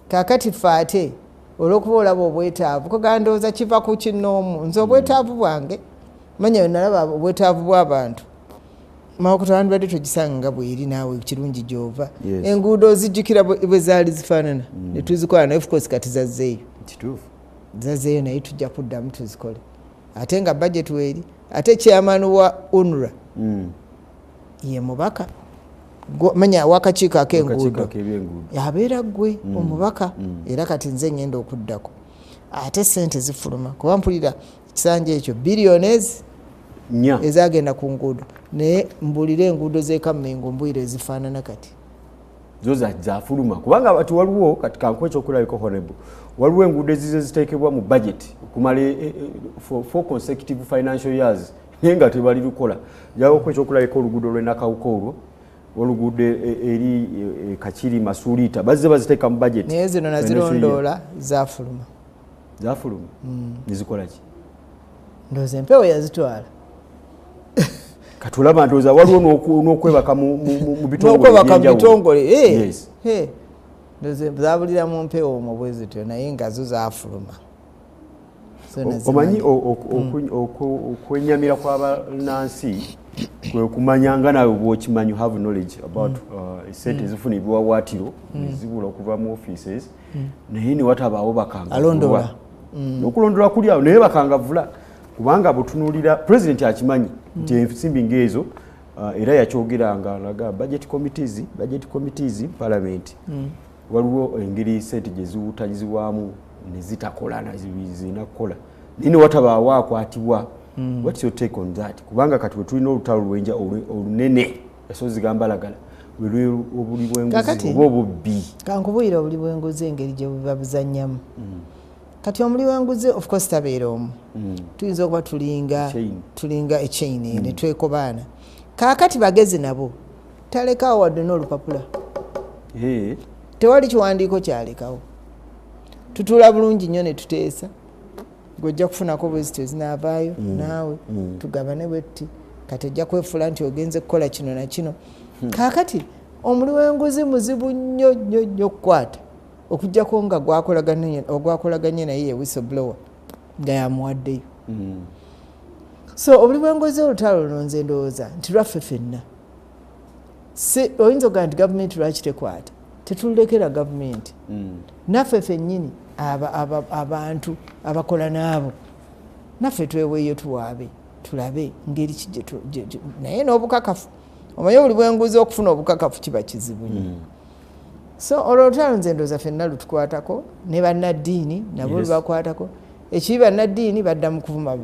kakati ffe ate olw'okuba olaba obwetaavu kogandooza kiva ku kinoomu nze obwetaavu bwange manya we nalaba obwetaavu bw'abantu makutabandi badde togisanga nga bweri naawe kirungi gy'ova enguudo ozijjukira bwe zaali zifaanana ne tuzikola naye ofcourse kati zazzeeyo zazzeeyo naye tujja kuddamu tuzikole ate nga budget weeri ate chairman wa UNRA ye mubaka manya wakakiiko ak'enguudo yabeera gwe omubaka era kati nze ngenda okuddako ate sente zifuluma kuba mpulira kisanja ekyo billions ezagenda ku nguudo naye mbulira enguudo z'ekamengo mbwire ezifaanana kati zo zafuluma kubanga abantu waliwo kati kankuwa ekyokulabiko honorable waliwo enguudo ezize ziteekebwa mu budget okumala for consecutive financial years naye nga tebali lukola jawoko ekyokulabika oluguudo lw'enakawuka olwo oluguudo eri Kakiri Masuulita bazze baziteeka mu budget naye zino nazirondoola zafuluma nezikola ki ndowooza empewo yazitwala katulaba ndowooza waliwo n'okwebaka mu bitongole zabulira mu mpewo omwo bwe zityo naye nga zo zafuluma omanyi okwenyamira kw'abannansi kwe kumanyanga nawe bw'okimanyi have knowledge about esente ezifuna ebiwawaatiro ezibula okuva mu offices naye ne watabaawo bakangavulwa n'okulondola kuli awo naye bakangavula kubanga butunuulira president akimanyi nti ensimbi ng'ezo era yakyogeranga alaga budget committees parliament waliwo engeri sente gye ziwutanyizibwamu ne zitakola zirina kukola naye ne watabaawo akwatibwa what's your take on that kubanga kati we tulina olutalo lwenja olunene yasozi zigambalagala lwe obuli bw'enguzi oba obubbi kankubuyira obuli bw'enguzi engeri gye babuzannyamu kati omuli w'enguzi of course tabeera omu tuyinza okuba tulinga echain ne twekobaana kaakati bagezi nabo talekawo wadde n'olupapula tewali kiwandiiko kyalekawo tutuula bulungi nnyo ne tuteesa gojja kufunako bwezito ezinaavaayo naawe tugabane bwetti kati ojja kwefuula nti ogenze kukola kino na kino kaakati omuli w'enguzi muzibu nnyo nnyo nnyo okukwata okujjako nga gwakolaganye naye ye whistleblower nga yamuwaddeyo so obuli bw'enguzi olutalo luno nze ndowooza nti lwaffe ffenna si oyinza okuga nti gavumenti lwaki tekwata tetulekera gavumenti naffe ffennyini abantu abakola naabo naffe tweweeyo tuwaabe tulabe ngeri naye n'obukakafu omanyi buli bwenguzi okufuna obukakafu kiba kizibu nnyo so olwolutalo nze ndowooza ffenna lutukwatako ne bannaddiini nabo lubakwatako ekibi bannaddiini badda mu kuvuma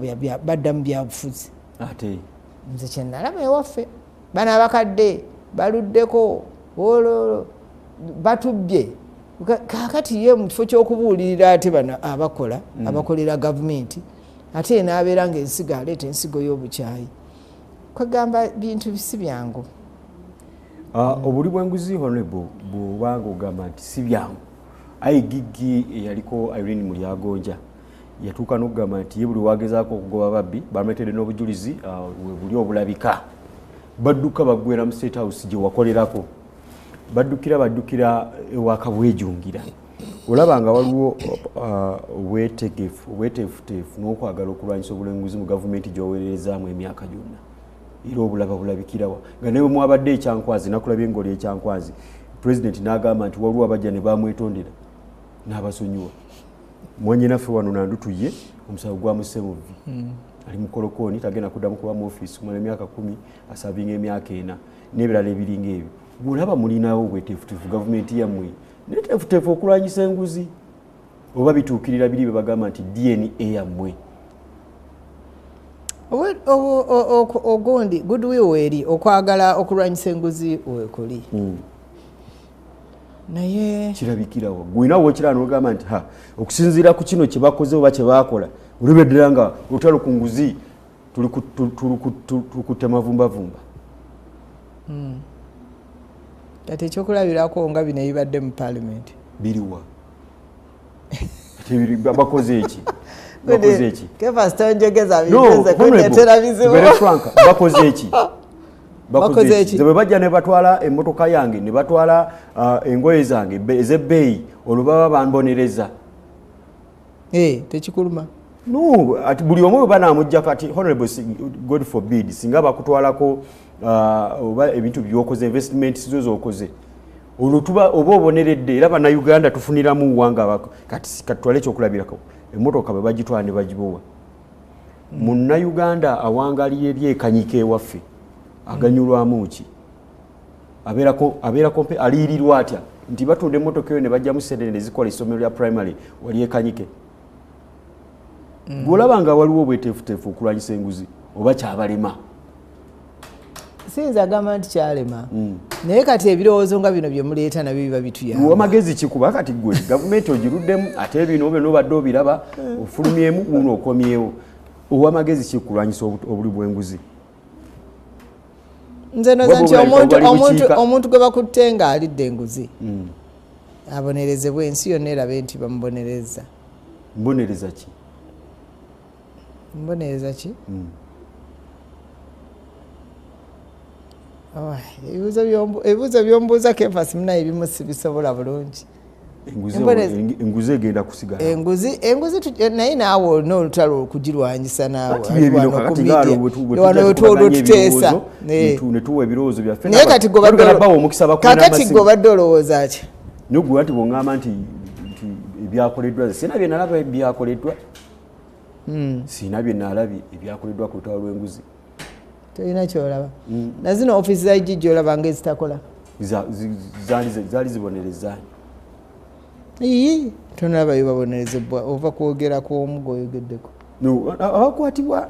badda mu byabufuzi ate nze kyennalaba ewaffe bana abakadde baluddeko ololo batubbye kakati ye mu kifo ky'okubuulirira ate bano abakolera gavumenti ate n'abeera ng'ensigo aleeta ensigo y'obukyayi kwegamba bintu bisi byangu obuli bw'enguzi honorable bw'obanga ogamba nti si byangu aye gigi eyaliko Irene Mulyagonja yatuuka n'okugamba nti ye buli wagezaako okugoba babbi bamuletedde n'obujulizi buli obulabika badduka baggwera mu State House gye wakolerako baddukira ewaka bwejungira. Olaba nga waliwo obweteefuteefu n'okwagala okulwanyisa obulenguzi mu gavumenti gy'oweererezaamu emyaka gyonna. Era obulaba bulabikirawa. Nga ne bwe mwabadde ekyankwazi, nakulabye ng'oli ekyankwazi, Pulezidenti n'agamba nti waliwo abajja ne bamwetondera n'abasonyiwa. Mwannyinaffe wano nandutuye omusawo gwamusse mu vvi. Ali mu kolokooni tagenda kuddamu kuba mu ofiisi kumala emyaka 10 asavinga emyaka 4 n'ebirala ebiringa ebyo. Bw'olaba mulinawo obweteefuteefu gavumenti yammwe neteefuteefu okulwanyisa enguzi oba bituukirira biri bye bagamba nti DNA yammwe. Ogundi goodwill weeri okwagala okulwanyisa enguzi wekuli. Naye kirabikirawo gwinawo ekirano ogamba nti okusinziira ku kino kye bakoze oba kye baakola olwebeddera nga olutalo ku nguzi tulukutte mavumbavumba. Kati ekyokulabirako nga bino ebibadde mu paalamenti biriwa bakoze eki? Bakoze eki? Bwe bajja ne batwala emmotoka yange ne batwala engoye zange ez'ebbeeyi olwo baba bambonereza. Tekikuluma. No, ati buli omu banamujja kati honorable God forbid singa bakutwalako oba ebintu byokoze investment zokoze olutuba oba oboneredde era bannayuganda tufuniramu wanga kati katwale ekyokulabirako emmotoka bwe bagitwala ne bagibowa. Munnayuganda awangalira ebyekanyike ewaffe aganyulwamu ki? Abeerako aliirirwa atya nti batunda emmotoka eyo ne bajjamu sente ne zikola essomero lya primary wali ekanyike. Bw'olaba nga waliwo obweteefuteefu okulwanyisa enguzi oba kyabalema? Siyinza agamba nti kyalema. Naye kati ebirowoozo nga bino bye muleeta nabyo biba bituyamba. Wamagezi kikuba kati gwe gavumenti ogiruddemu ate bino bwe n'obadde obiraba ofulumyemu uno okomyewo. Owamagezi kikulwanyisa obuli bw'enguzi? Nze noza nti omuntu gwe bakutte nga alidde enguzi abonerezebwa, ensi yonna erabe nti bamubonereza. Mbonereza ki? Mbonereza ki? Ebibuuzo by'ombuuza Kefasi munaye ebimu sibisobola bulungi. Enguzi egenda kusigala. Enguzi naye naawe olina olutalo okugirwanyisa naawe. Tuteesa. Netuwa ebirowoozo byaffe. Naye kati kakati gwe obadde olowooza ki? Nogwe nti bw'oŋŋamba nti ebyakoleddwa sina bye nalaba ebyakoleddwa. Sina bye nalabye ebyakoleddwa ku lutalo lw'enguzi. Tolina kyolaba. Na zino ofiisi za ijji gy'olaba ng'ezitakola. Zaali zibonereza. Tonalabayo babonerezebwa ova kwogera kw'omu gw'oyogeddeko. Abakwatibwa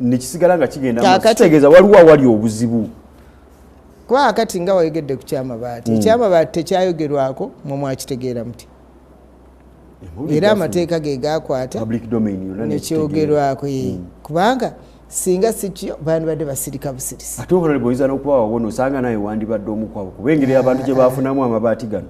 nekisigala nga kigenda kitegeeza waliwo awali obuzibu. Kuba akati nga wayogedde ku kyamabaati. Ekyamabaati tekyayogerwako mwe mwakitegeera muti. Era amateeka ge gakwata nekyogerwako. Kubanga singa sikyo bandibadde basirika busirisi. Ate honorable oyinza n'okuba wawona osanga naye wandibadde omu kwabo kuba engeri abantu gye baafunamu amabaati gano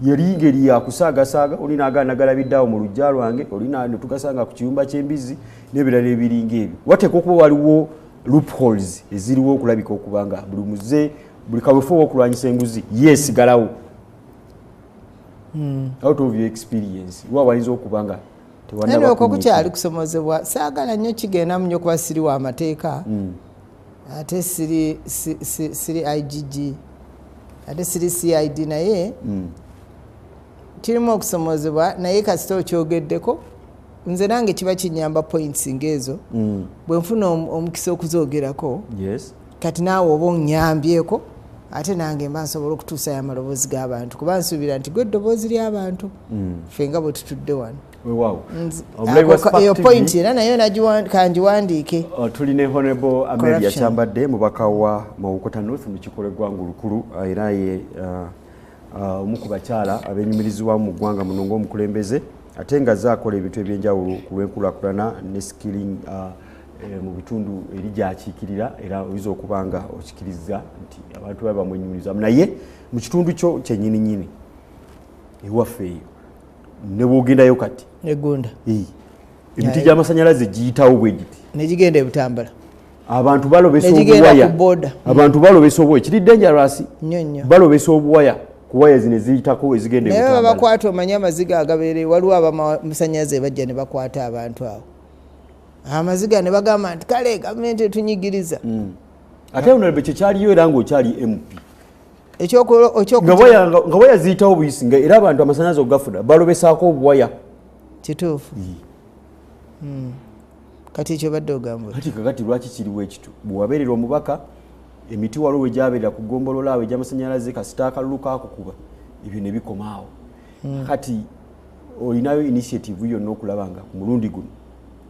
yali ngeri yakusaagasaaga oli nagalabiddeawo mu lujja lwange oli netugasanga ku kiyumba ky'embizzi n'ebirala ebiringa ebyo. Wateekwa okuba waliwo loopholes eziriwo okulabika okuba nga buli kaweefo w'okulwanyisa enguzi yeesigalawo. Out of your experience wawalinza okuba nga tewandaba okwo kukyali kusomozebwa. Saagala nnyo kigenda mu nnyo kuba siri wa mateeka ate siri IGG ate siri CID naye kirimu okusomozebwa naye kasita okyogeddeko nze nange kiba kinyamba points ng'ezo bwe nfuna omukisa okuzoogerako kati naawe oba onnyambyeko ate nange mba nsobola okutuusayo amaloboozi g'abantu kuba nsuubira nti gwe eddoboozi ly'abantu ffe nga bwe tutudde wano. Eyo point era nayo kangiwandiike. Tuline Honorable Amelia Kyambadde mubaka wa Mawokota North mu kikolo eggwanga olukulu era ye omu ku bakyala abeenyumirizibwa mu ggwanga muno ng'omukulembeze ate nga zaakola ebintu ebyenjawulo ku lw'enkulaakulana ne skilling mu bitundu eri gy'akiikirira era oyinza okuba nga okikiriza nti abantu babe bamwenyumirizamu naye mu kitundu kyo kyennyininyini ewaffe eyo ne bw'ogendayo kati Egunda emiti gy'amasannyalaze giyitawo bwe giti ne gigenda ebutambala abantu balobesa obuwaya abantu balobesa obuwaya kiri dangerous balobesa obuwaya kuwaya zine ziyitako ezigende naye babakwata omanya amaziga agabeere waliwo abamasanyalaze bajja ne bakwata abantu abo amaziga ne bagamba nti kale gavumenti etunyigiriza ate onalebe kyekyaliyo era ng'okyali MP nga waya ziyitawo buyisi nga era abantu amasanyalaze ogafuna balobesaako obuwaya kituufu kati ekyo badde ogamba kati kakati lwaki kiriwo ekito bwewabeerera omubaka emiti waliwo wegyabeerera ku gombolola awo egy'amasanyalaze kasita akalulu kakukuba ebyo ne bikomaawo kati olinayo initiative yonna okulaba nga ku mulundi guno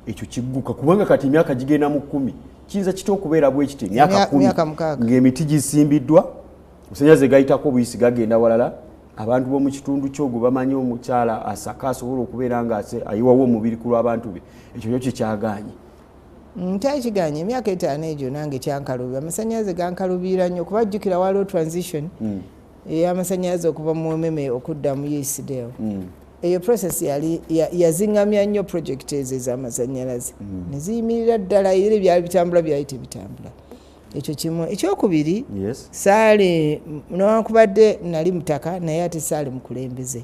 ekyo kigguka kubanga kati emyaka gigenda mu 10 kiyinza kitya okubeera bwekiti emyaka 10 ng'emiti gisimbiddwa amasanyalaze gayitako buyisi gagenda walala abantu b'omu kitundu kyogwo bamanyi omukyala asaka asobola okubeera nga ayiwawo omubiri ku lw'abantu be ekyo kyo kyekyaganye kyakiganye emyaka 5 egyo nange kyankalubira amasanyalaze gankalubiira nnyo kubajjukira waliwo transition ey'amasanyalaze okuva mu mmeme okudda mu yesideo eyo process yazingamya nnyo project ezo ez'amasanyalaze ne ziyimirira ddala era ebyali bitambula byali tebitambula ekyo kimu ekyokubiri saali newankubadde nali mutaka naye ate saali mukulembeze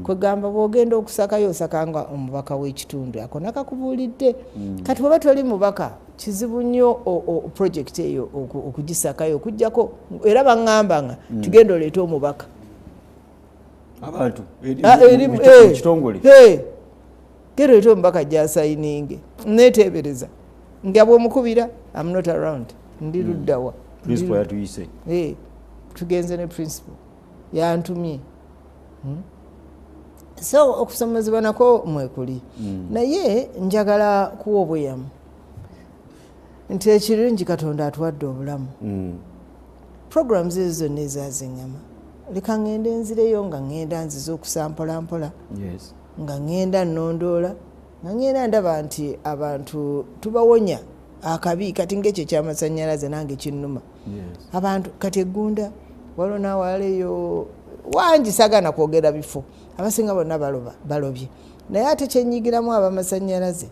kwegamba bwogenda okusakayo osakanga omubaka w'ekitundu ako nakakubuulidde kati bweba toli mubaka kizibu nnyo project eyo okugisakayo okujjako era baŋŋamba nga tugenda oleete omubaka abantu kitongole genda oleete omubaka gyasayininge neeteebereza nga bwomukubira I'm not around ndi luddawa principal yatuyise tugenze ne principal yantumye so okusomezebwa nako mwekuli naye njagala kuwa obweyamo nti ekirungi Katonda atuwadde obulamu programs ezo zonna ezaziŋŋama leka ŋŋenda enzireyo nga ŋŋenda nziza okusampolampola nga ŋŋenda nnondoola nga ŋŋenda ndaba nti abantu tubawonya akabi kati ngekyo ky'amasanyalaze nange kinnuma abantu kati eggunda waliwo naawaleeyo wangi sagana kwogera bifo abasinga bonna balobye naye ate kyenyigiramu abamasanyalaze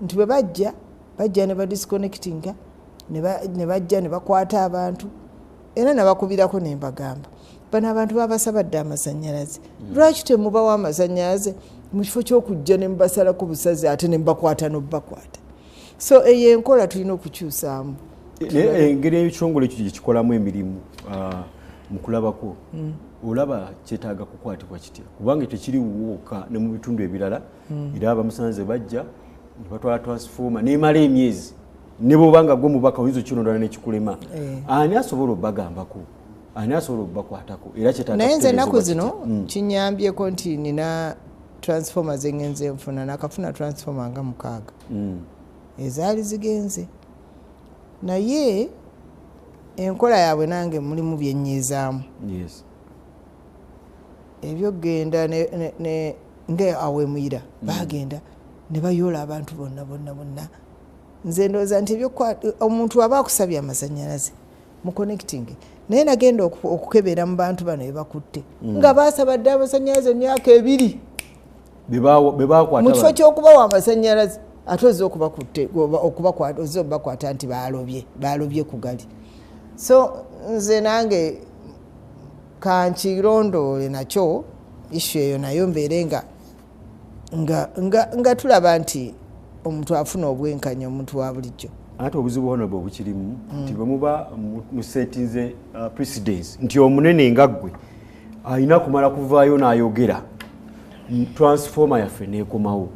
nti bwe bajja ne badisconnectinga ne bajja ne bakwata abantu era nabakubirako ne mbagamba bano abantu babasabadde amasanyalaze lwaki temubawo amasanyalaze mu kifo ky'okujja ne mubasalako busazi ate ne mubakwata n'obubakwata so eyo enkola tulina okukyusaamu engeri ekitongole ekyo gyekikolamu emirimu mu kulabako olaba kyetaaga kukwatibwa kitya kubanga tekiri wooka ne mu bitundu ebirala era abamasanyalaze bajja ne batwala transformer nemala emyezi ne bw'obanga gwe mubaka oyinza okirondana n'ekikulema ani asobola obbagambako ani asobola obbakwatako era kyetaaga naye nze ennaku zino kinyambyeko nti nina transformer zengenze nfuna nakafuna transformer nga 6 ezaali zigenze naye enkola yaabwe nange mulimu byennyizaamu ebyogenda nga awemuyira bagenda ne bayoola abantu bonna nze ndowooza nti omuntu aba akusabye amasanyalaze mu connecting naye nagenda okukebera mu bantu bano ebakutte nga basabadde amasanyalaze emyaka 2 mu kifo ky'okubawa amasanyalaze ate ozza okubakwata ozza obakwata nti balobye ku gali so nze nange kankirondoole nakyo ishu eyo nayo mbeere nga tulaba nti omuntu afuna obwenkanya omuntu wa bulijjo ate obuzibu bwona bwe bukirimu nti bwe muba musetinze precedence nti omunene nga ggwe alina kumala kuvaayo n'ayogera transformer yaffe neekomawo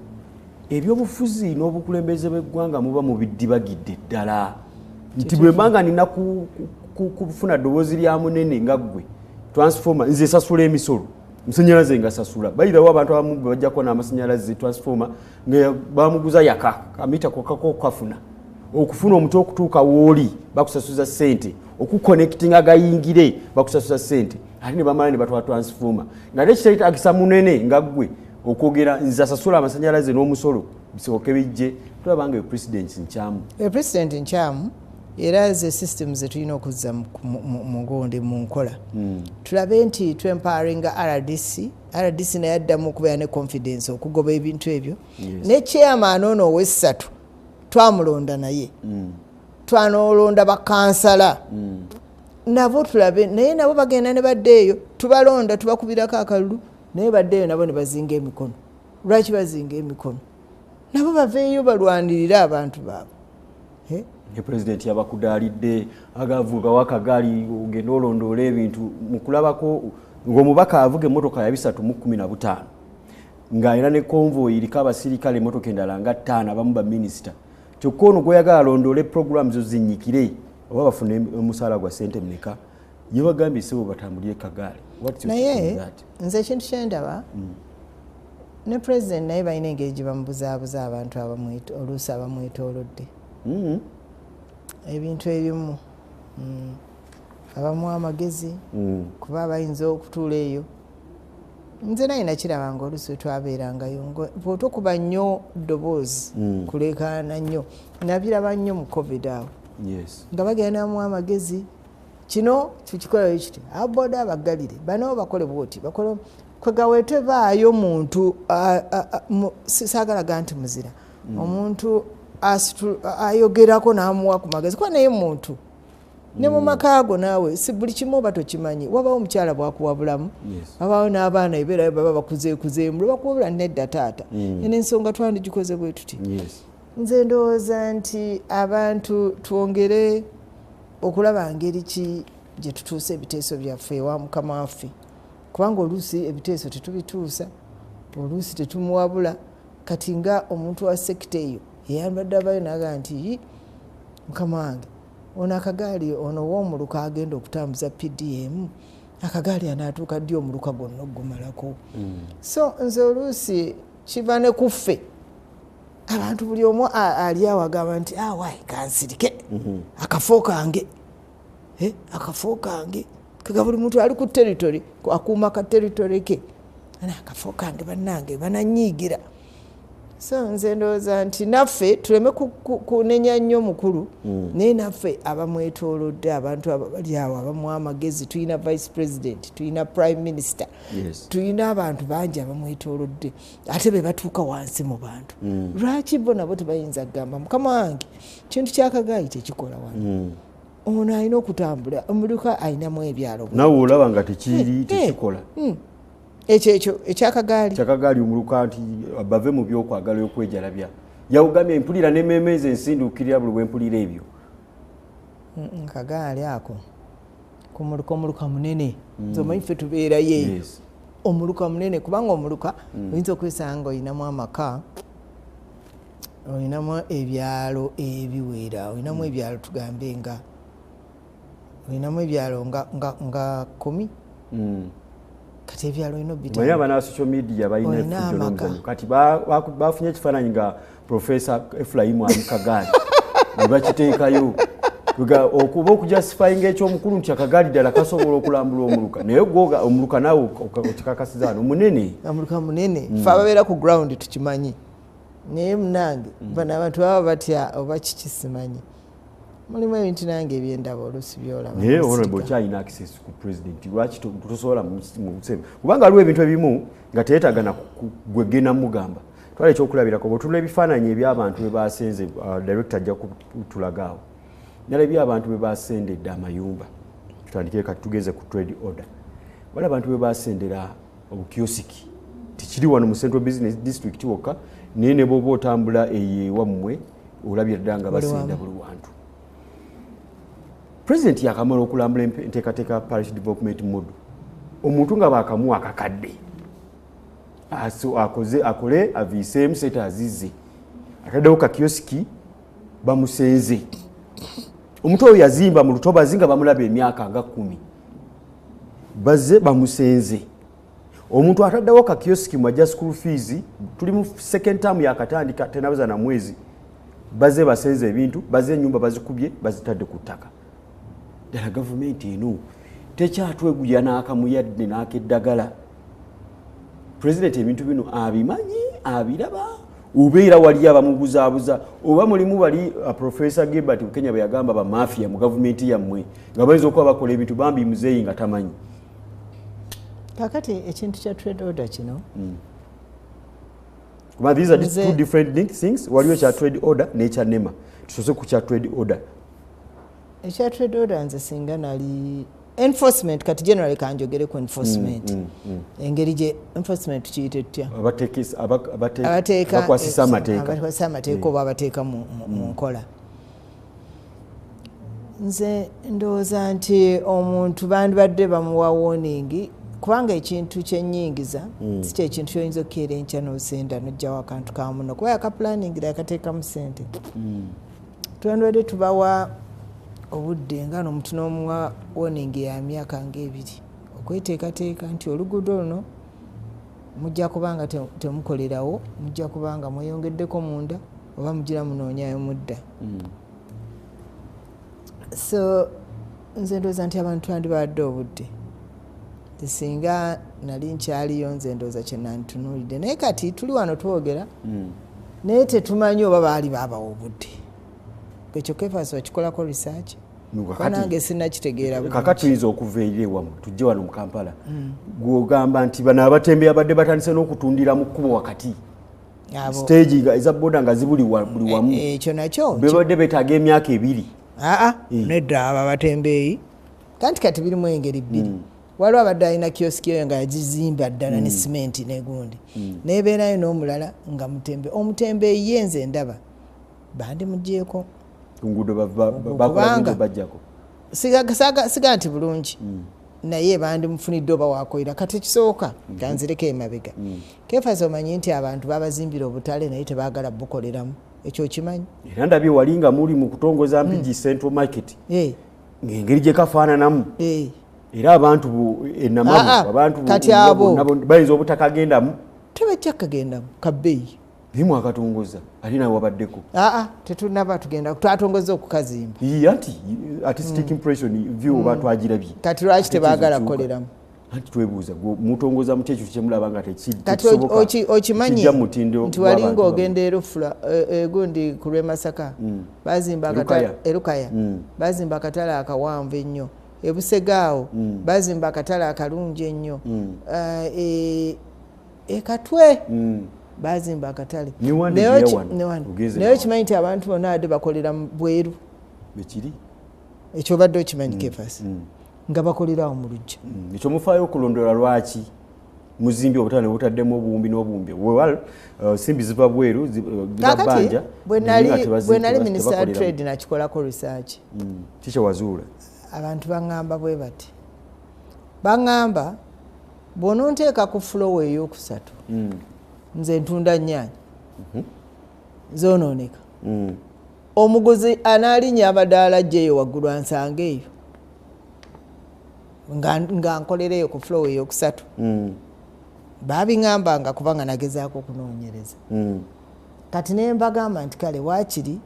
ebyobufuzi n'obukulembeze bw'eggwanga muba mubiddibagidde ddala nti bwe mbanga nina kufuna ddoboozi lya munene nga ggwe transformer nze sasula emisolo musanyalaze nga sasula bayirawo abantu abamu bajjako n'amasanyalaze transformer nga bamuguza yaka kamita kokako kafuna okufuna omuti okutuuka wooli bakusasuza ssente okuconnecting agayingire bakusasuza ssente ate ne bamala ne batwala transformer nga ate kiteetagisa munene nga ggwe okwogera nze asasula amasanyalaze n'omusolo bisooke bijje tulabanga epresident nkyamu epresident nkyamu era ze systems zetulina okuzza mu ngonde mu nkola tulabe nti twemparinga RDC naye addamu okubeera ne confidence okugoba ebintu ebyo ne chairman ono ow'essatu twamulonda naye twanolonda bakansala nabo tulabe naye nabo bagenda ne baddeeyo tubalonda tubakubirako akalulu naye baddeeyo nabo ne bazinga emikono. Lwaki bazinga emikono? Nabo baveeyo balwanirira abantu baabwe. Ne president yabakudaalidde agavuga wakagaali ogenda olondoola ebintu mu kulabako ng'omubaka avuga emmotoka ya 315 ng'alina ne convoy eriko abasirikale emmotoka endala nga 5 abamu baminisita. Kyokka ono gweyagala alondoole programs zinyikire oba bafune omusaala gwa ssente mmeka ye bagambye sebo batambulire kagaali. Naye nze ekintu kyendaba ne president naye balina engeri gye bamubuzaabuza abantu oluusi abamwetoolodde ebintu ebimu abamuwa amagezi kuba bayinza okutuula eyo. Nze naye nakirabanga oluusi twabeerangayo bw'otokuba nnyo ddoboozi kuleekaana nnyo nabiraba nnyo mu covid awo nga bagenda namuwa amagezi kino kikikoleyo kiti aboda abaggalire bano bakole bwoti bakole kwegaweetwe baayo muntu saagalaga nti muzira omuntu ayogerako n'amuwa ku magezi kuba naye muntu ne mu makaago naawe si buli kimu oba tokimanyi wabawo omukyala bwakuwabulamu wabaawo n'abaana ebeera baba bakuzeekuzeemu lwe bakuwabula nedda taata eno ensonga twandigikoze bwe tuti. Nze ndowooza nti abantu twongere okulaba ngeri ki gye tutuusa ebiteeso byaffe ewa mukama waffe kubanga oluusi ebiteeso tetubituusa oluusi tetumuwabula kati nga omuntu wa sekita eyo eyambadde abayo naga nti mukama wange ono akagaali ono w'omuluka agenda okutambuza PDM akagaali anaatuuka ddi omuluka gonna ogumalako. So nze oluusi kiva ne kuffe abantu buli omu ali awo agamba nti wayi kansirike akafo kange akafo kange kaga buli muntu ali ku territory akuuma ka territory ke akafo kange bannange bananyiigira. So nze ndowooza nti naffe tuleme kunenya nnyo mukulu naye naffe abamwetoolodde abantu abali awo abamuwa amagezi tulina vice president tulina prime minister tulina abantu bangi abamwetoolodde ate be batuuka wansi mu bantu lwaki bo nabo tebayinza kugamba mukama wange kintu kyakagaayi tekikola wano ono alina okutambula omuluka alinamu ebyalo nawe olaba nga tekiri tekikola ekyo ekyakagaali omuluka nti bave mu byokwagala okwejalabya yawugambye empulira n'emmeemeza ensinduukirira buli bwempulira ebyo kagaali ako omuluka munene omanyi ffe tubeerayo omuluka munene kubanga omuluka oyinza okwesanga olinamu amaka olinamu ebyalo ebiwera olinamu ebyalo tugambe nga olinamu ebyalo nga 10 kati ebyalo ino bitano manya bana social media bayina efujjo kati bafunye ekifaananyi nga Professor Ephraim Amukagaali bakiteekayo okuba okujustifyinga ekyomukulu nti akagaali ddala kasobola okulambula omuluka naye gwoga omuluka naawe okikakasizaano omunene omuluka munene fe ababeera ku ground tukimanyi naye munange bano abantu baba batya oba kikisimanyi mulimu ebintu nange ebyendaba oluusi byolaba naye honorable kyalina access ku president lwaki tosobola mu busebe kubanga waliwo ebintu ebimu nga teyeetagana gwegenda mugamba twala ekyokulabirako bwetulula ebifaananyi eby'abantu bebasenze director ajja kutulagaawo nalabye abantu bebasendedde amayumba tutandikire kati tugeze ku trade order wali abantu bebasendera obukiosiki tikiri wano mu Central Business District wokka naye ne bwoba otambula eyewammwe olabye ddala nga basenda buli wantu. President yakamala okulambula enteekateeka parish development mode omuntu nga baakamuwa akakadde akole aviiseemu seta azizze ataddewo kakiosiki bamusenze omuntu oyo yazimba mu lutobazi nga bamulaba emyaka nga 10 bazze bamusenze omuntu ataddewo kakiosiki mu ajja school fees tuli mu second term yakatandika tenabaza na mwezi bazze basenze ebintu bazze ennyumba bazikubye bazitadde ku ttaka ddala gavumenti eno tekyatweguya n'akamuyadde n'akeddagala. President ebintu bino abimanyi abiraba ubeera wali abamubuzaabuza oba mulimu bali Professor Gilbert Kenya beyagamba ba mafia mu gavumenti yammwe nga bayinza okuba bakola ebintu bambi muzeeyi nga tamanyi. Kakati ekintu kya trade order kino these are two different things waliwo kya trade order n'ekya NEMA tusoose ku kya trade order ekya trade order nze singa nali enforcement kati generally kanjogere ku enforcement engeri gye enforcement tukiyite tutya abakwasisa amateeka oba abateeka mu nkola. Nze ndowooza nti omuntu bandibadde bamuwa warning kubanga ekintu kyenyingiza si kyekintu kyoyinza okukeera enkya n'osenda n'ojjawo akantu kamuno kuba yakapulaningira yakateekamu ssente. Twandibadde tubawa obudde nga n'omuntu n'omuwa warning ya myaka ng'ebiri okweteekateeka nti oluguudo luno mujja kubanga temukolerawo, mujja kubanga mweyongeddeko munda oba mugira munoonyayo mudda. So nze ndowooza nti abantu twandibadde obudde singa nali nkyaliyo nze ndowooza kye nanditunuulidde naye kati tuli wano twogera naye tetumanyi oba baali baabawa obudde. Ekyo Keefas wakikolako research nange sinakitegeera kakati tuyinza okuva eri ewamu tujje wano mu Kampala gwogamba nti bano abatembe abadde batandise n'okutundira mu kkubo wakati stage eza boda nga zibuli wamu ekyo nakyo bebadde betaaga emyaka 2 nedda abo abatembeeyi kati birimu engeri bbiri. Waliwo abadde alina kiosiki eyo nga yagizimba ddala ne simenti negundi nebeerayo n'omulala nga omutembeeyi yenze ndaba bandi mugyeko kungudo bajjako siga nti bulungi naye bandi mufunidde oba wakoira kati ekisooka ganzireko emabega. Keefas omanyi nti abantu babazimbira obutale naye tebaagala bukoleramu, ekyo kimanyi? Era ndabye wali nga muli mu kutongoza Mpigi Central Market ng'engeri gye kafaananamu era abantu enamamu abantu kati abo bayinza obutakagendamu tebajja kagendamu kabbeeyi bimu akatongoza alina wabaddeko tetunaba tugenda twatongoza okukazimba anti artistic impression view oba twagirabye kati lwaki tebaagala kukoleramu anti twebuuza mutongoza muti ekyo kyemulaba nga kati okimanyi nti walinga ogenda erufula egundi ku lw'Emasaka bazimba erukaya bazimba akatale akawanvu ennyo ebusegaawo bazimba akatale akalungi ennyo ekatwe bazimba akatale naye okimanyi nti abantu bonna badde bakolera bweru ekyo badde okimanyi Keefas nga bakolerawo mu lujja ekyo mufaayo okulondola lwaki muzimbi obutale butaddemu obuwumbi n'obuwumbi simbi ziva bweru kakati bwe nali minisita wa trade nakikolako research kikyewazuula abantu baŋŋamba bwe bati baŋŋamba bw'ononteeka ku flowa ey'okusatu nze ntunda nnyaanya zoonooneka omuguzi anaalinnya amadaala gyeyo waggulu ansanga eyo nga nkolereyo ku flowa ey'okusatu babiŋŋambanga kubanga nagezaako okunoonyereza kati ne mbagamba nti kale waakiri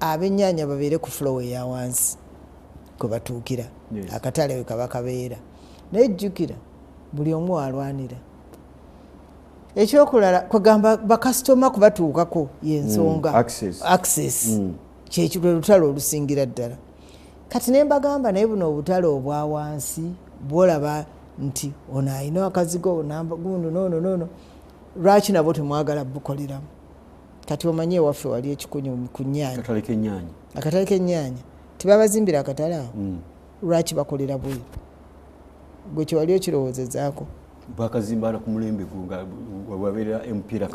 ab'ennyaanya babeere ku flowa eya wansi kwe batuukira akatale we kaba kabeera naye jjukira buli omu alwanira ekyokulala kwegamba bakasitoma kubatuukako yensonga access kyekirwe lutalo olusingira ddala kati ne mbagamba naye buno obutale obwa wansi bwolaba nti ono alina akazigo gundu noono lwaki nabo temwagala bukoleramu kati omanye ewaffe wali ekikunyu ku nnyaanya akatale k'ennyaanya tebabazimbira akatale awo lwaki bakolera bweru gwe kyewali okirowoozezaako bakazimbala ku mulembe wabeera empiira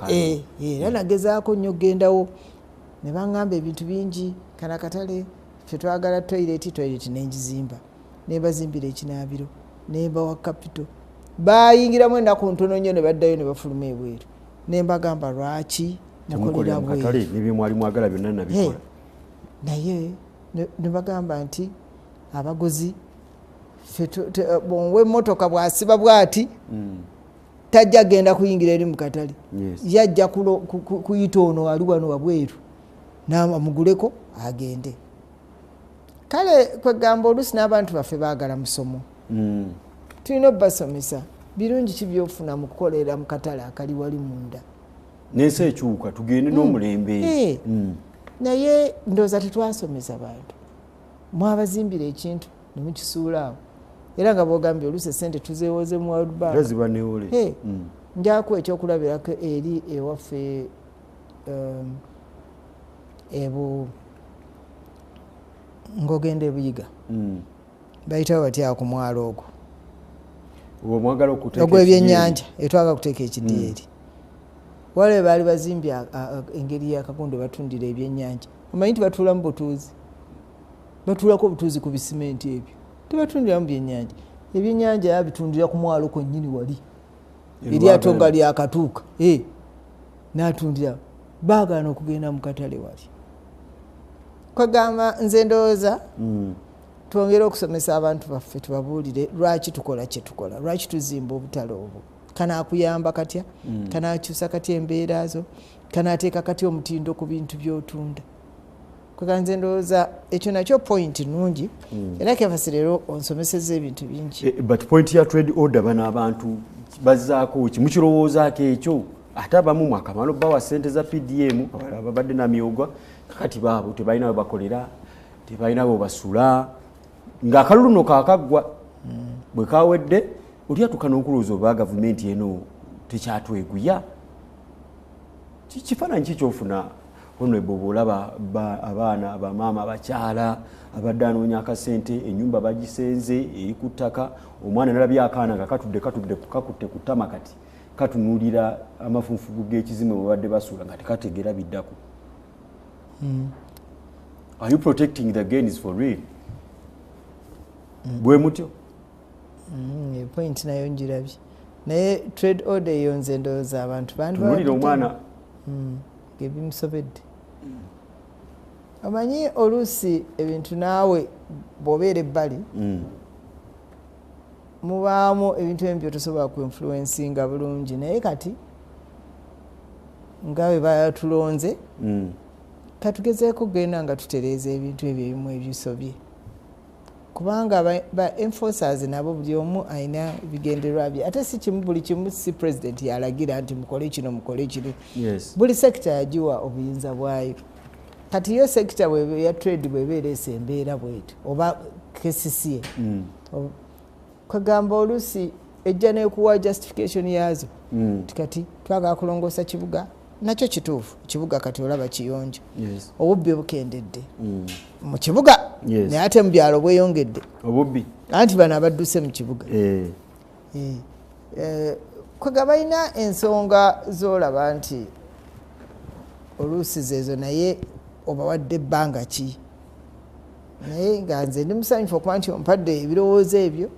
era nagezaako nnyo gendawo ne baŋŋamba ebintu bingi kana katale fetwagala toilet nenjizimba nebazimbira ekinaabiro nembawa kapito bayingiramu ennaku ntono nnyo ne baddayo ne bafuluma ebweru nembagamba lwaki mukolera bweru naye nebagamba nti abaguzi bwonwe emmotoka bwasiba bwati tajja genda kuyingira eri mu katale yajja kuyita ono ali wano wabweru namuguleko agende kale kwegamba oluusi n'abantu baffe baagala musomo tulina obbasomesa birungi ki byofuna mu kukolera mu katale akali wali munda n'ensi ekyuka tugende n'omulembe naye ndowooza tetwasomesa bantu mwabazimbira ekintu nemukisuulaawo era nga bogambye oluusi esente tuzeewoze mu walubaazibaneole njaku ekyokulabirako eri ewaffe ng'ogenda e Buyiga bayitawo batya ku mwalo ogwo ogw'ebyennyanja etwaga kuteeka ekidyeri waliwo baali bazimbye engeri y'akakondo batundira ebyennyanja omanyi nti batuula mu butuuzi batuulako obutuuzi ku bisimenti ebyo tebatundiramu byennyanja ebyennyanja yabitundira ku mwalo kwennyini wali eryato nga lyakatuuka n'atundira baagaana okugenda mu katale wali kwegamba nze ndowooza twongere okusomesa abantu baffe tubabuulire lwaki tukola kye tukola lwaki tuzimba obutale obwo kanaakuyamba katya kanaakyusa katya embeera zo kanaateeka katya omutindo ku bintu by'otunda kwegamba nze ndowooza ekyo nakyo point nungi era kevasi leero onsomeseza ebintu bingi but point ya trade order bano abantu bazzaako ki mukirowoozaako ekyo ate abamu mwakamala obbawa ssente za PDM abalala babadde na myogwa kakati baabo tebalina we bakolera tebalina we basula ng'akalulu nno kaakaggwa bwe kawedde olyatuuka n'okulowooza oba gavumenti eno tekyatweguya kifaananyi ki kyofuna honorable bw'olaba abaana bamaama abakyala abadde anoonya akasente ennyumba bagisenze eri ku ttaka omwana nalabye akaana nga kakutte ku ttama kati katunuulira amafunfugu g'ekizime bwe babadde basuula nga tekategeera biddako. Are you protecting the gains for real? Bwe mutyo point nayo njirabye naye trade order eyo nze ndowooza abantu tunuulira omwana ebimusobedde omanyi oluusi ebintu naawe bw'obeera ebbali mubaamu ebintu ebimu byotosobola kuinfluencinga bulungi naye kati nga bwe batulonze katugezeeko kugenda nga tutereeza ebintu ebyo ebimu ebisobye kubanga ba enforcers nabo buli omu alina bigendererwa bye ate si kimu buli kimu si president yalagira nti mukole kino mukole kino buli sekita yagiwa obuyinza bwayo kati yo sekita ya trade bweba ereesa embeera bwetyo oba KCCA kwegamba oluusi ejja nekuwa justification yazo tikati twagala kulongoosa kibuga nakyo kituufu kibuga kati olaba kiyonjo obubbi bukendedde mu kibuga naye ate mu byalo bweyongedde obubbi anti bano abadduse mu kibuga kwega balina ensonga z'olaba nti oluusi zeezo naye obawadde ebbanga ki naye nga nze ndi musanyufu okuba nti ompadde ebirowoozo ebyo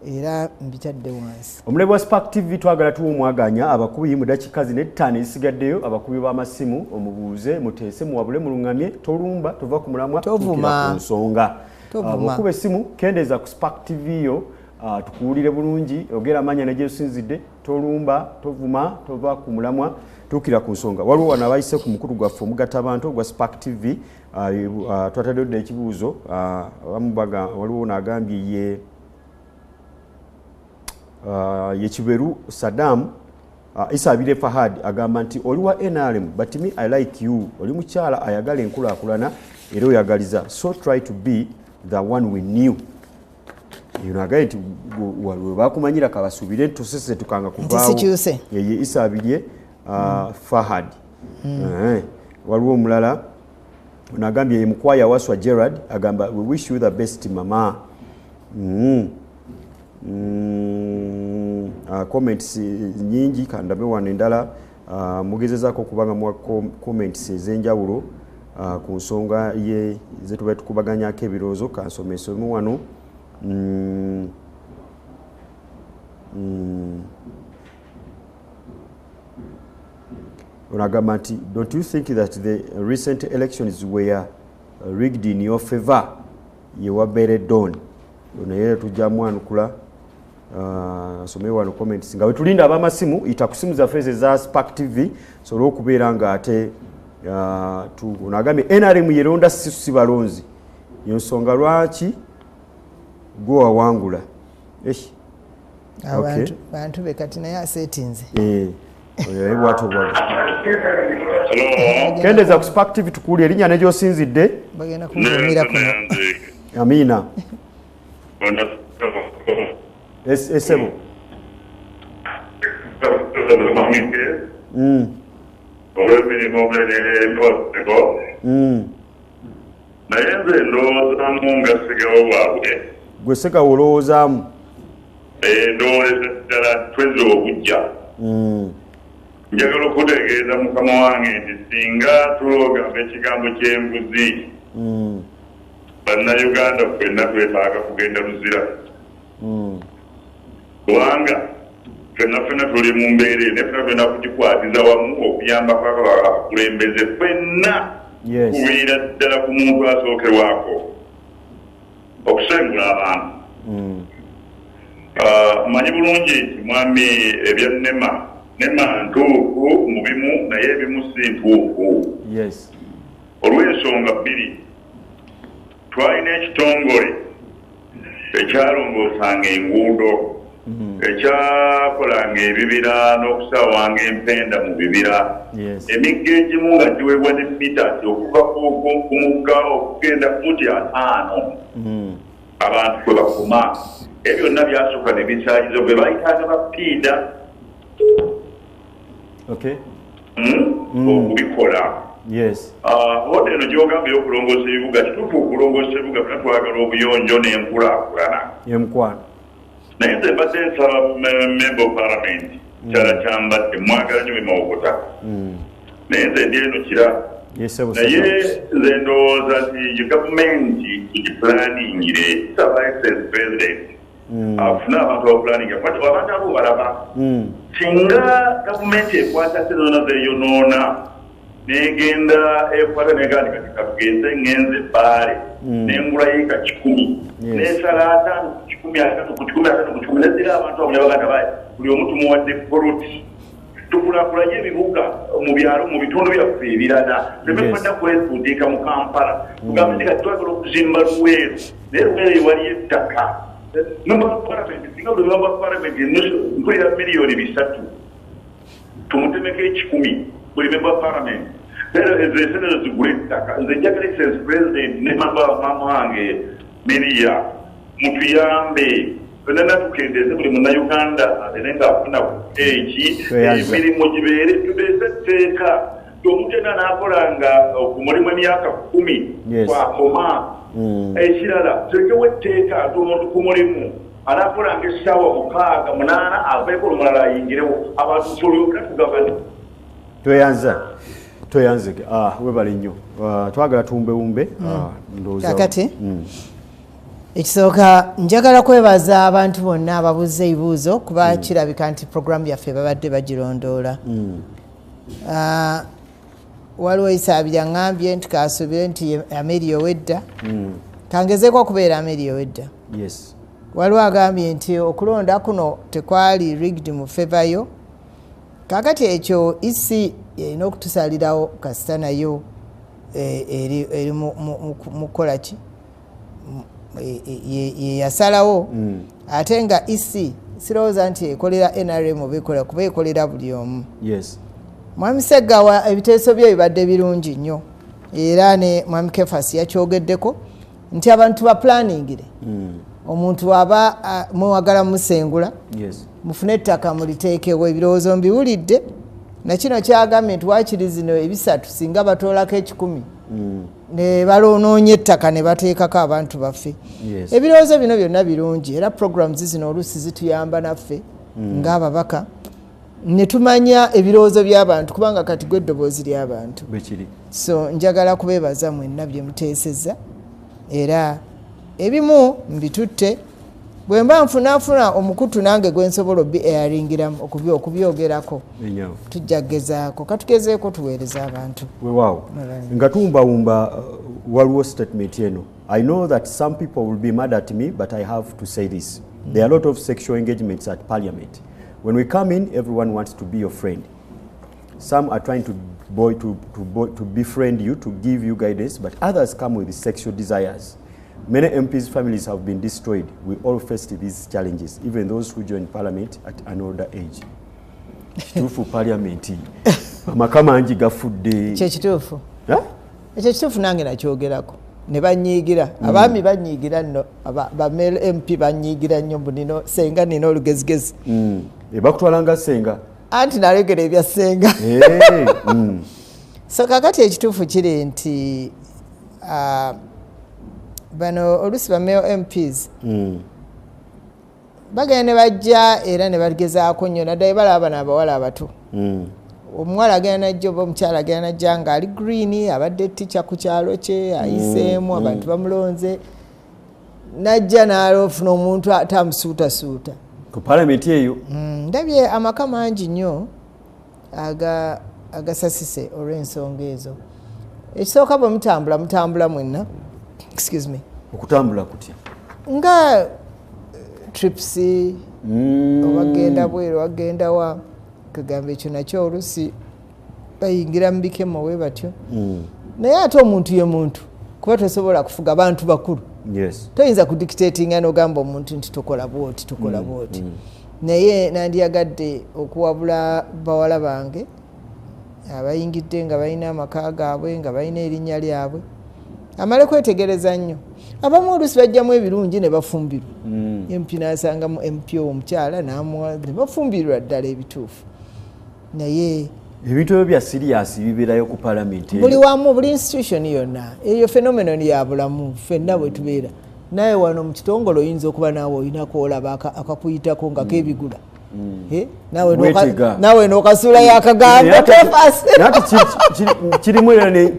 era mbitadde wansi. Omulevu wa Spark TV twagala tuwa omwaganya abakubi mu dakiika zino 5 ezisigaddeyo abakubi b'amasimu omubuuze muteese muwabule mulungamye tolumba tova ku mulamwa tukira ku nsonga okuba essimu kendeeza ku Spark TV yo tukuwulire bulungi ogera amanya ne gyesinzidde tolumba tovuma tova ku mulamwa tukira ku nsonga waliwo wano abayise ku mukulu gwaffe omugatta abantu gwa Spark TV twataddeyo dda ekibuuzo waliwo n'agambye ye Kiberu Saddam Isa Abire Fahad agamba nti oli wa NRM but me I like you oli mukyala ayagala enkulaakulana era oyagaliza so try to be the one we knew yunagaye nti bakumanyira kabasubire tusese tukanga kuvaawo ye Isa Abire Fahad waliwo omulala nagambye ye Mukwaya Waswa Gerard agamba we wish you the best mama. Comments nyingi kandabe wano endala mugezezaako okubanga mu comments ez'enjawulo ku nsonga ye zetuba tukubaganyako ebirowoozo kansomesemu wano. Onagamba nti don't you think that the recent elections were rigged in your favor yewabere don naye tujjamu anukula somewe wano comments nga wetulinda abamasimu ita ku simu zaffe za Spark TV sobola okubeera nga ate onagambye NRM yeronda si balonzi yonsonga lwaki gwe wawangula bantu be kati naye asetinze bwato kendeza ku Spark TV tukuuli erinnya ne gy'osinzidde bagenda kumvumira kuno. Amina Esebo naye nze ndowoozamu nga sigawo waabwe gwe sekawo olowoozaamu ndowooza ddala twezza obujja njagala okutegeeza mukama wange nti singa tulogamba ekigambo ky'embuzi bannayuganda ffenna twetaaga kugenda luzira kubanga ffenna tuli mu mbeera ne ffenna kugikwatiza wamu okuyambako abakulembeze ffenna kubeera ddala ku muntu asookerwako okusengula abantu manyi bulungi nti mwami ebya nema ntuufu mu bimu naye ebimu si ntuufu olw'ensonga bbiri twalina ekitongole ekyalongoosanga enguudo ekyakolanga ebibira n'okusawanga empenda mu bibira emigga egimu nga giweebwa ne mitasi okuva ku mugga okugenda futi 5 abantu kwe bakuma ebyo byonna byasooka ne bisaayiza bwe bayitanga bapiida okubikola oda eno gyogamba ey'okulongoosa ebibuga kituufu okulongoosa ebibuga fena twagala obuyonjo n'enkulaakulana naye nze mbadde nsaba member of parliament kyala kyambadde mwagala nyo bemawokota naye nze ndi eno kira naye nze ndowooza nti gavumenti tugipulaningire saba excess president afune abantu abapulaninga abantu abo balaba singa gavumenti ekwata sezona zeyonoona negenda ekwata negandi kati katugenze ngenze ebbaale nengula yiika 10 nesala 5 ku 10 ku 10 ku 10 nezira abantu abo baganda baye buli omu tumuwadde poloti tukulaakulanye ebibuga mu byalo mu bitundu byaffe ebirala tebekwata kwesudika mu Kampala tugambe nti kati twagala okuzimba Luweero naye Luweero waliyo ettaka member of parliament singa buli member of parliament mpulira $3 tumutemeko 10 buli member of parliament ezo zigula ettaka nze njagala excess president ne mama wange Miriya mutuyambe fenna tukendeze buli munnayuganda abeere ng'afuna emirimu gibeere tubeeze etteeka omuntu yenna n'akolanga okumulimu emyaka 10 twakoma ekirala tulekewo etteeka nti omuntu ku mulimu anaakolanga essaawa 6-8 aveeko olumulala ayingirewo abantu tulyoka tugamba tweyanze webale nnyo twagala tuwumbewumbe kakati ekisooka njagala kwebaza abantu bonna ababuuza ebibuuzo kuba kirabika nti programu yaffe babadde bagirondoola waliwo Isaabiri aŋŋambye nti kaasuubire nti Ameri owedda kangezeeko okubeera Ameri owedda waliwo agambye nti okulonda kuno tekwali rigged mu favour yo kakati ekyo isi erina okutusalirawo kasita nayo eri mu kukola ki yeyasalawo ate nga isi sirowooza nti ekolera NRM oba ekola kuba ekolera buli omu mwami Ssegawa ebiteeso bye bibadde birungi nnyo era ne mwami Kefasi yakyogeddeko nti abantu baplaningire omuntu aba mwagala musengula mufune ettaka muliteekewo ebirowoozo mbiwulidde nakino kyagambye nti waakiri zino ebisatu singa batoolako 10 ne balonoonya ettaka ne bateekako abantu baffe ebirowoozo bino byonna birungi era programs zino oluusi zituyamba naffe ng'ababaka ne tumanya ebirowoozo by'abantu kubanga kati gwe eddoboozi ly'abantu so njagala kubeebaza mwenna bye muteesezza era ebimu mbitutte bwe mba nfunafuna omukutu nange gwe nsobola obiaringiramu okubyogerako tujja kugezaako katugezeeko tuweereza abantu weewaawo nga tuwumbawumba waliwo statement eno I know that some people will be mad at me but I have to say this there are a lot of sexual engagements at parliament when we come in everyone wants to be your friend some are trying to befriend you to give you guidance but others come with sexual desires. Many MPs' families have been destroyed. We all faced these challenges, even those who joined parliament at an older age. Kituufu parliament. Amaka mangi gafudde. Kyekituufu. Ekyo kituufu nange nakyogerako. Ne banyiigira. Abaami banyiigira nno. Ba MP banyiigira nnyo nino senga nina olugezigezi. Bakutwalanga senga. Anti nalegera ebya senga. So kakati ekituufu kiri nti bano olusi ba male MPs bagenda bajja era ne bagezaako nnyo naddala balaba bano abawala abato omuwala agenda najja oba omukyala agenda najja nga ali green abadde ticca ku kyalo kye ayiseemu abantu bamulonze najja n'alofuna omuntu atamusuutasuuta ku palamenti eyo ndabye amaka mangi nnyo agasasise olw'ensonga ezo ekisooka bwe mutambula mwenna excuse me okutambula kutya nga trips obagenda bweru wagenda wa kagamba ekyo nakyo olusi bayingira mu bikemo we batyo naye ate omuntu ye muntu kuba tosobola kufuga abantu bakulu toyinza kudictatinga n'ogamba omuntu nti tokola bwoti tokola bwoti naye nandiyagadde okuwabula bawala bange abayingidde nga balina amaka gaabwe nga balina erinnya lyabwe amale kwetegereza nnyo abamu olusi bajjamu ebirungi ne bafumbirwa MP n'asangamu MP omukyala ne bafumbirwa ddala ebituufu naye ebintu ebyo bya siriasi bibeerayo ku palamenti buli wamu buli institution yonna eyo phenomenon ya bulamu ffenna bwe tubeera naye wano mu kitongole oyinza okuba naawe olinako olaba akakuyitako nga kebigula nawe n'okasuula yakagamba tofase kirimu era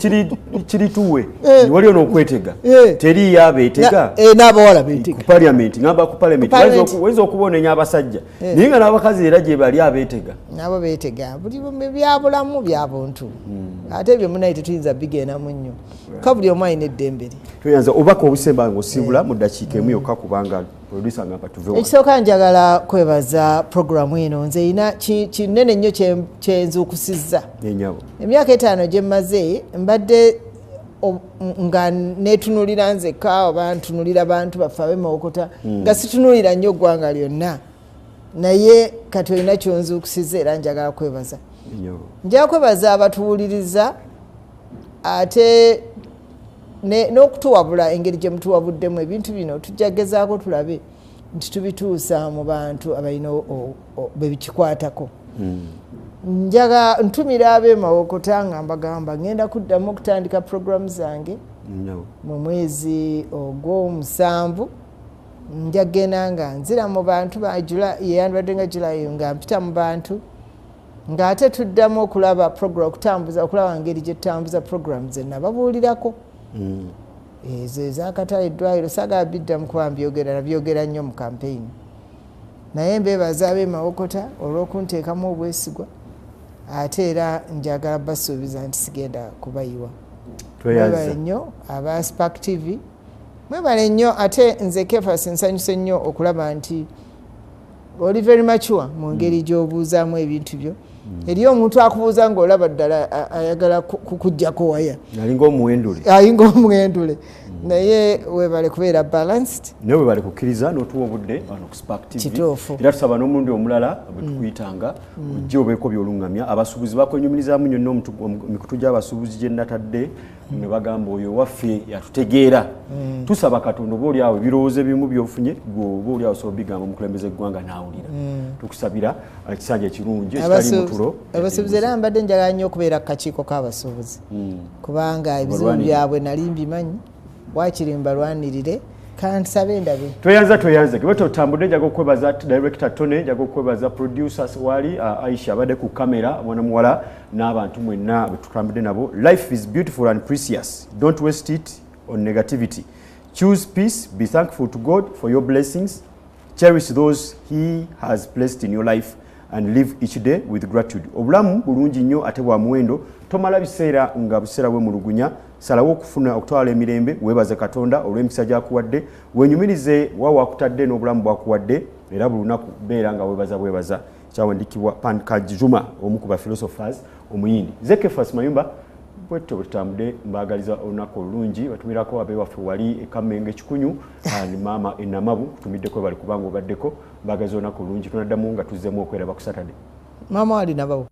kirituwe waliyo n'okwetega teriyo abeetega n'abawala beetega ku palamenti ngamba ku palamenti wayinza okuba onenya abasajja naye nga n'abakazi era gye bali abeetega nabo beetega buli byabulamu bya buntu ate ebyo munaye tetuyinza bigendamu nnyo ka buli omu alina eddembe lye toyanza obaka obusemba ng'osibula mu ddakiika emu yokka kubanga ekisooka njagala kwebaza programu eno nze ina kinene nnyo kyenzuukusizza emyaka 5 gye mmaze mbadde nga netunulira nzekka oba ntunulira bantu baffe ab'emawokota nga situnulira nnyo eggwanga lyonna naye kati olina kyonzuukusizza era njagala kwebaza njagala kwebaza abatuwuliriza ate n'okutuwabula engeri gye mutuwabuddemu ebintu bino tujja gezaako tulabe nti tubituusa mu bantu abalina bebikikwatako njaga ntumira ab'emawokota nga mbagamba ngenda kuddamu okutandika programu zange mu mwezi ogw'omusanvu njagenda nga nzira mu bantu yeyandibadde nga Julayi nga mpita mu bantu ng'ate tuddamu okulaba okulaba ngeri gye tutambuza programu zenna babuulirako ezo ezakatale eddwaliro saagala biddamu kuba nabyogera nnyo mu kampeyini naye mbeebaza ab'emawokota olw'okunteekamu obwesigwa ate era njagala basuubiza nti sigenda kubayiwa mwebale nnyo aba Spark TV mwebale nnyo ate nze Kefas nsanyuse nnyo okulaba nti oli very mature mu ngeri gy'obuuzaamu ebintu byo eriyo omuntu akubuuza ng'olaba ddala ayagala kukuggyako waya ayinga omuwendule naye webale kubeera balanced naye webale kukkiriza n'otuwa obudde wano ku Spark TV kituufu era tusaba n'omulundi omulala bwe tukuyitanga ojje obeeko by'oluŋŋamya abasuubuzi bakwenyumirizaamu nnyo emikutu gy'abasuubuzi gye natadde ne bagamba oyo waffe yatutegeera tusaba Katonda oba oliawo ebirowoozo ebimu by'ofunye oba oliawo osobola bigamba omukulembeze eggwanga n'awulira tukusabira ekisanja ekirungi ekitali mutulo abasuubuzi era mbadde njagala nnyo okubeera ku kakiiko k'abasuubuzi kubanga ebizibu byabwe nali mbimanyi wakiri mbalwanirire kansabe ndabe toyanza gwe tutambudde njaga okwebaza director Tone njaga okwebaza producers wali Aisha abadde ku kamera mwana muwala n'abantu mwenna betutambudde nabo. Life is beautiful and precious, don't waste it on negativity. Choose peace, be thankful to God for your blessings, cherish those he has placed in your life and live each day with gratitude. Obulamu bulungi nnyo ate bwa muwendo, tomala biseera nga buseera bwe mulugunya, salawo okufuna okutwala emirembe, weebaze Katonda olw'emikisa gy'akuwadde, wenyumirize wawa akutadde n'obulamu bw'akuwadde, era buli lunaku beera nga weebaza kyawandiikibwa Pankaj Juma omu ku ba philosophers omuyindi. Nze Kefas Mayumba bwetto bwetutambudde mbaagaliza olunaku olulungi batumirako abeewaffe wali ekamenge kikunyu ni maama enamabu tumiddeko bali kubanga obaddeko mbaagaliza olunaku olulungi tunaddamu nga tuzzeemu okweraba ku Saturday. Maama wali nababu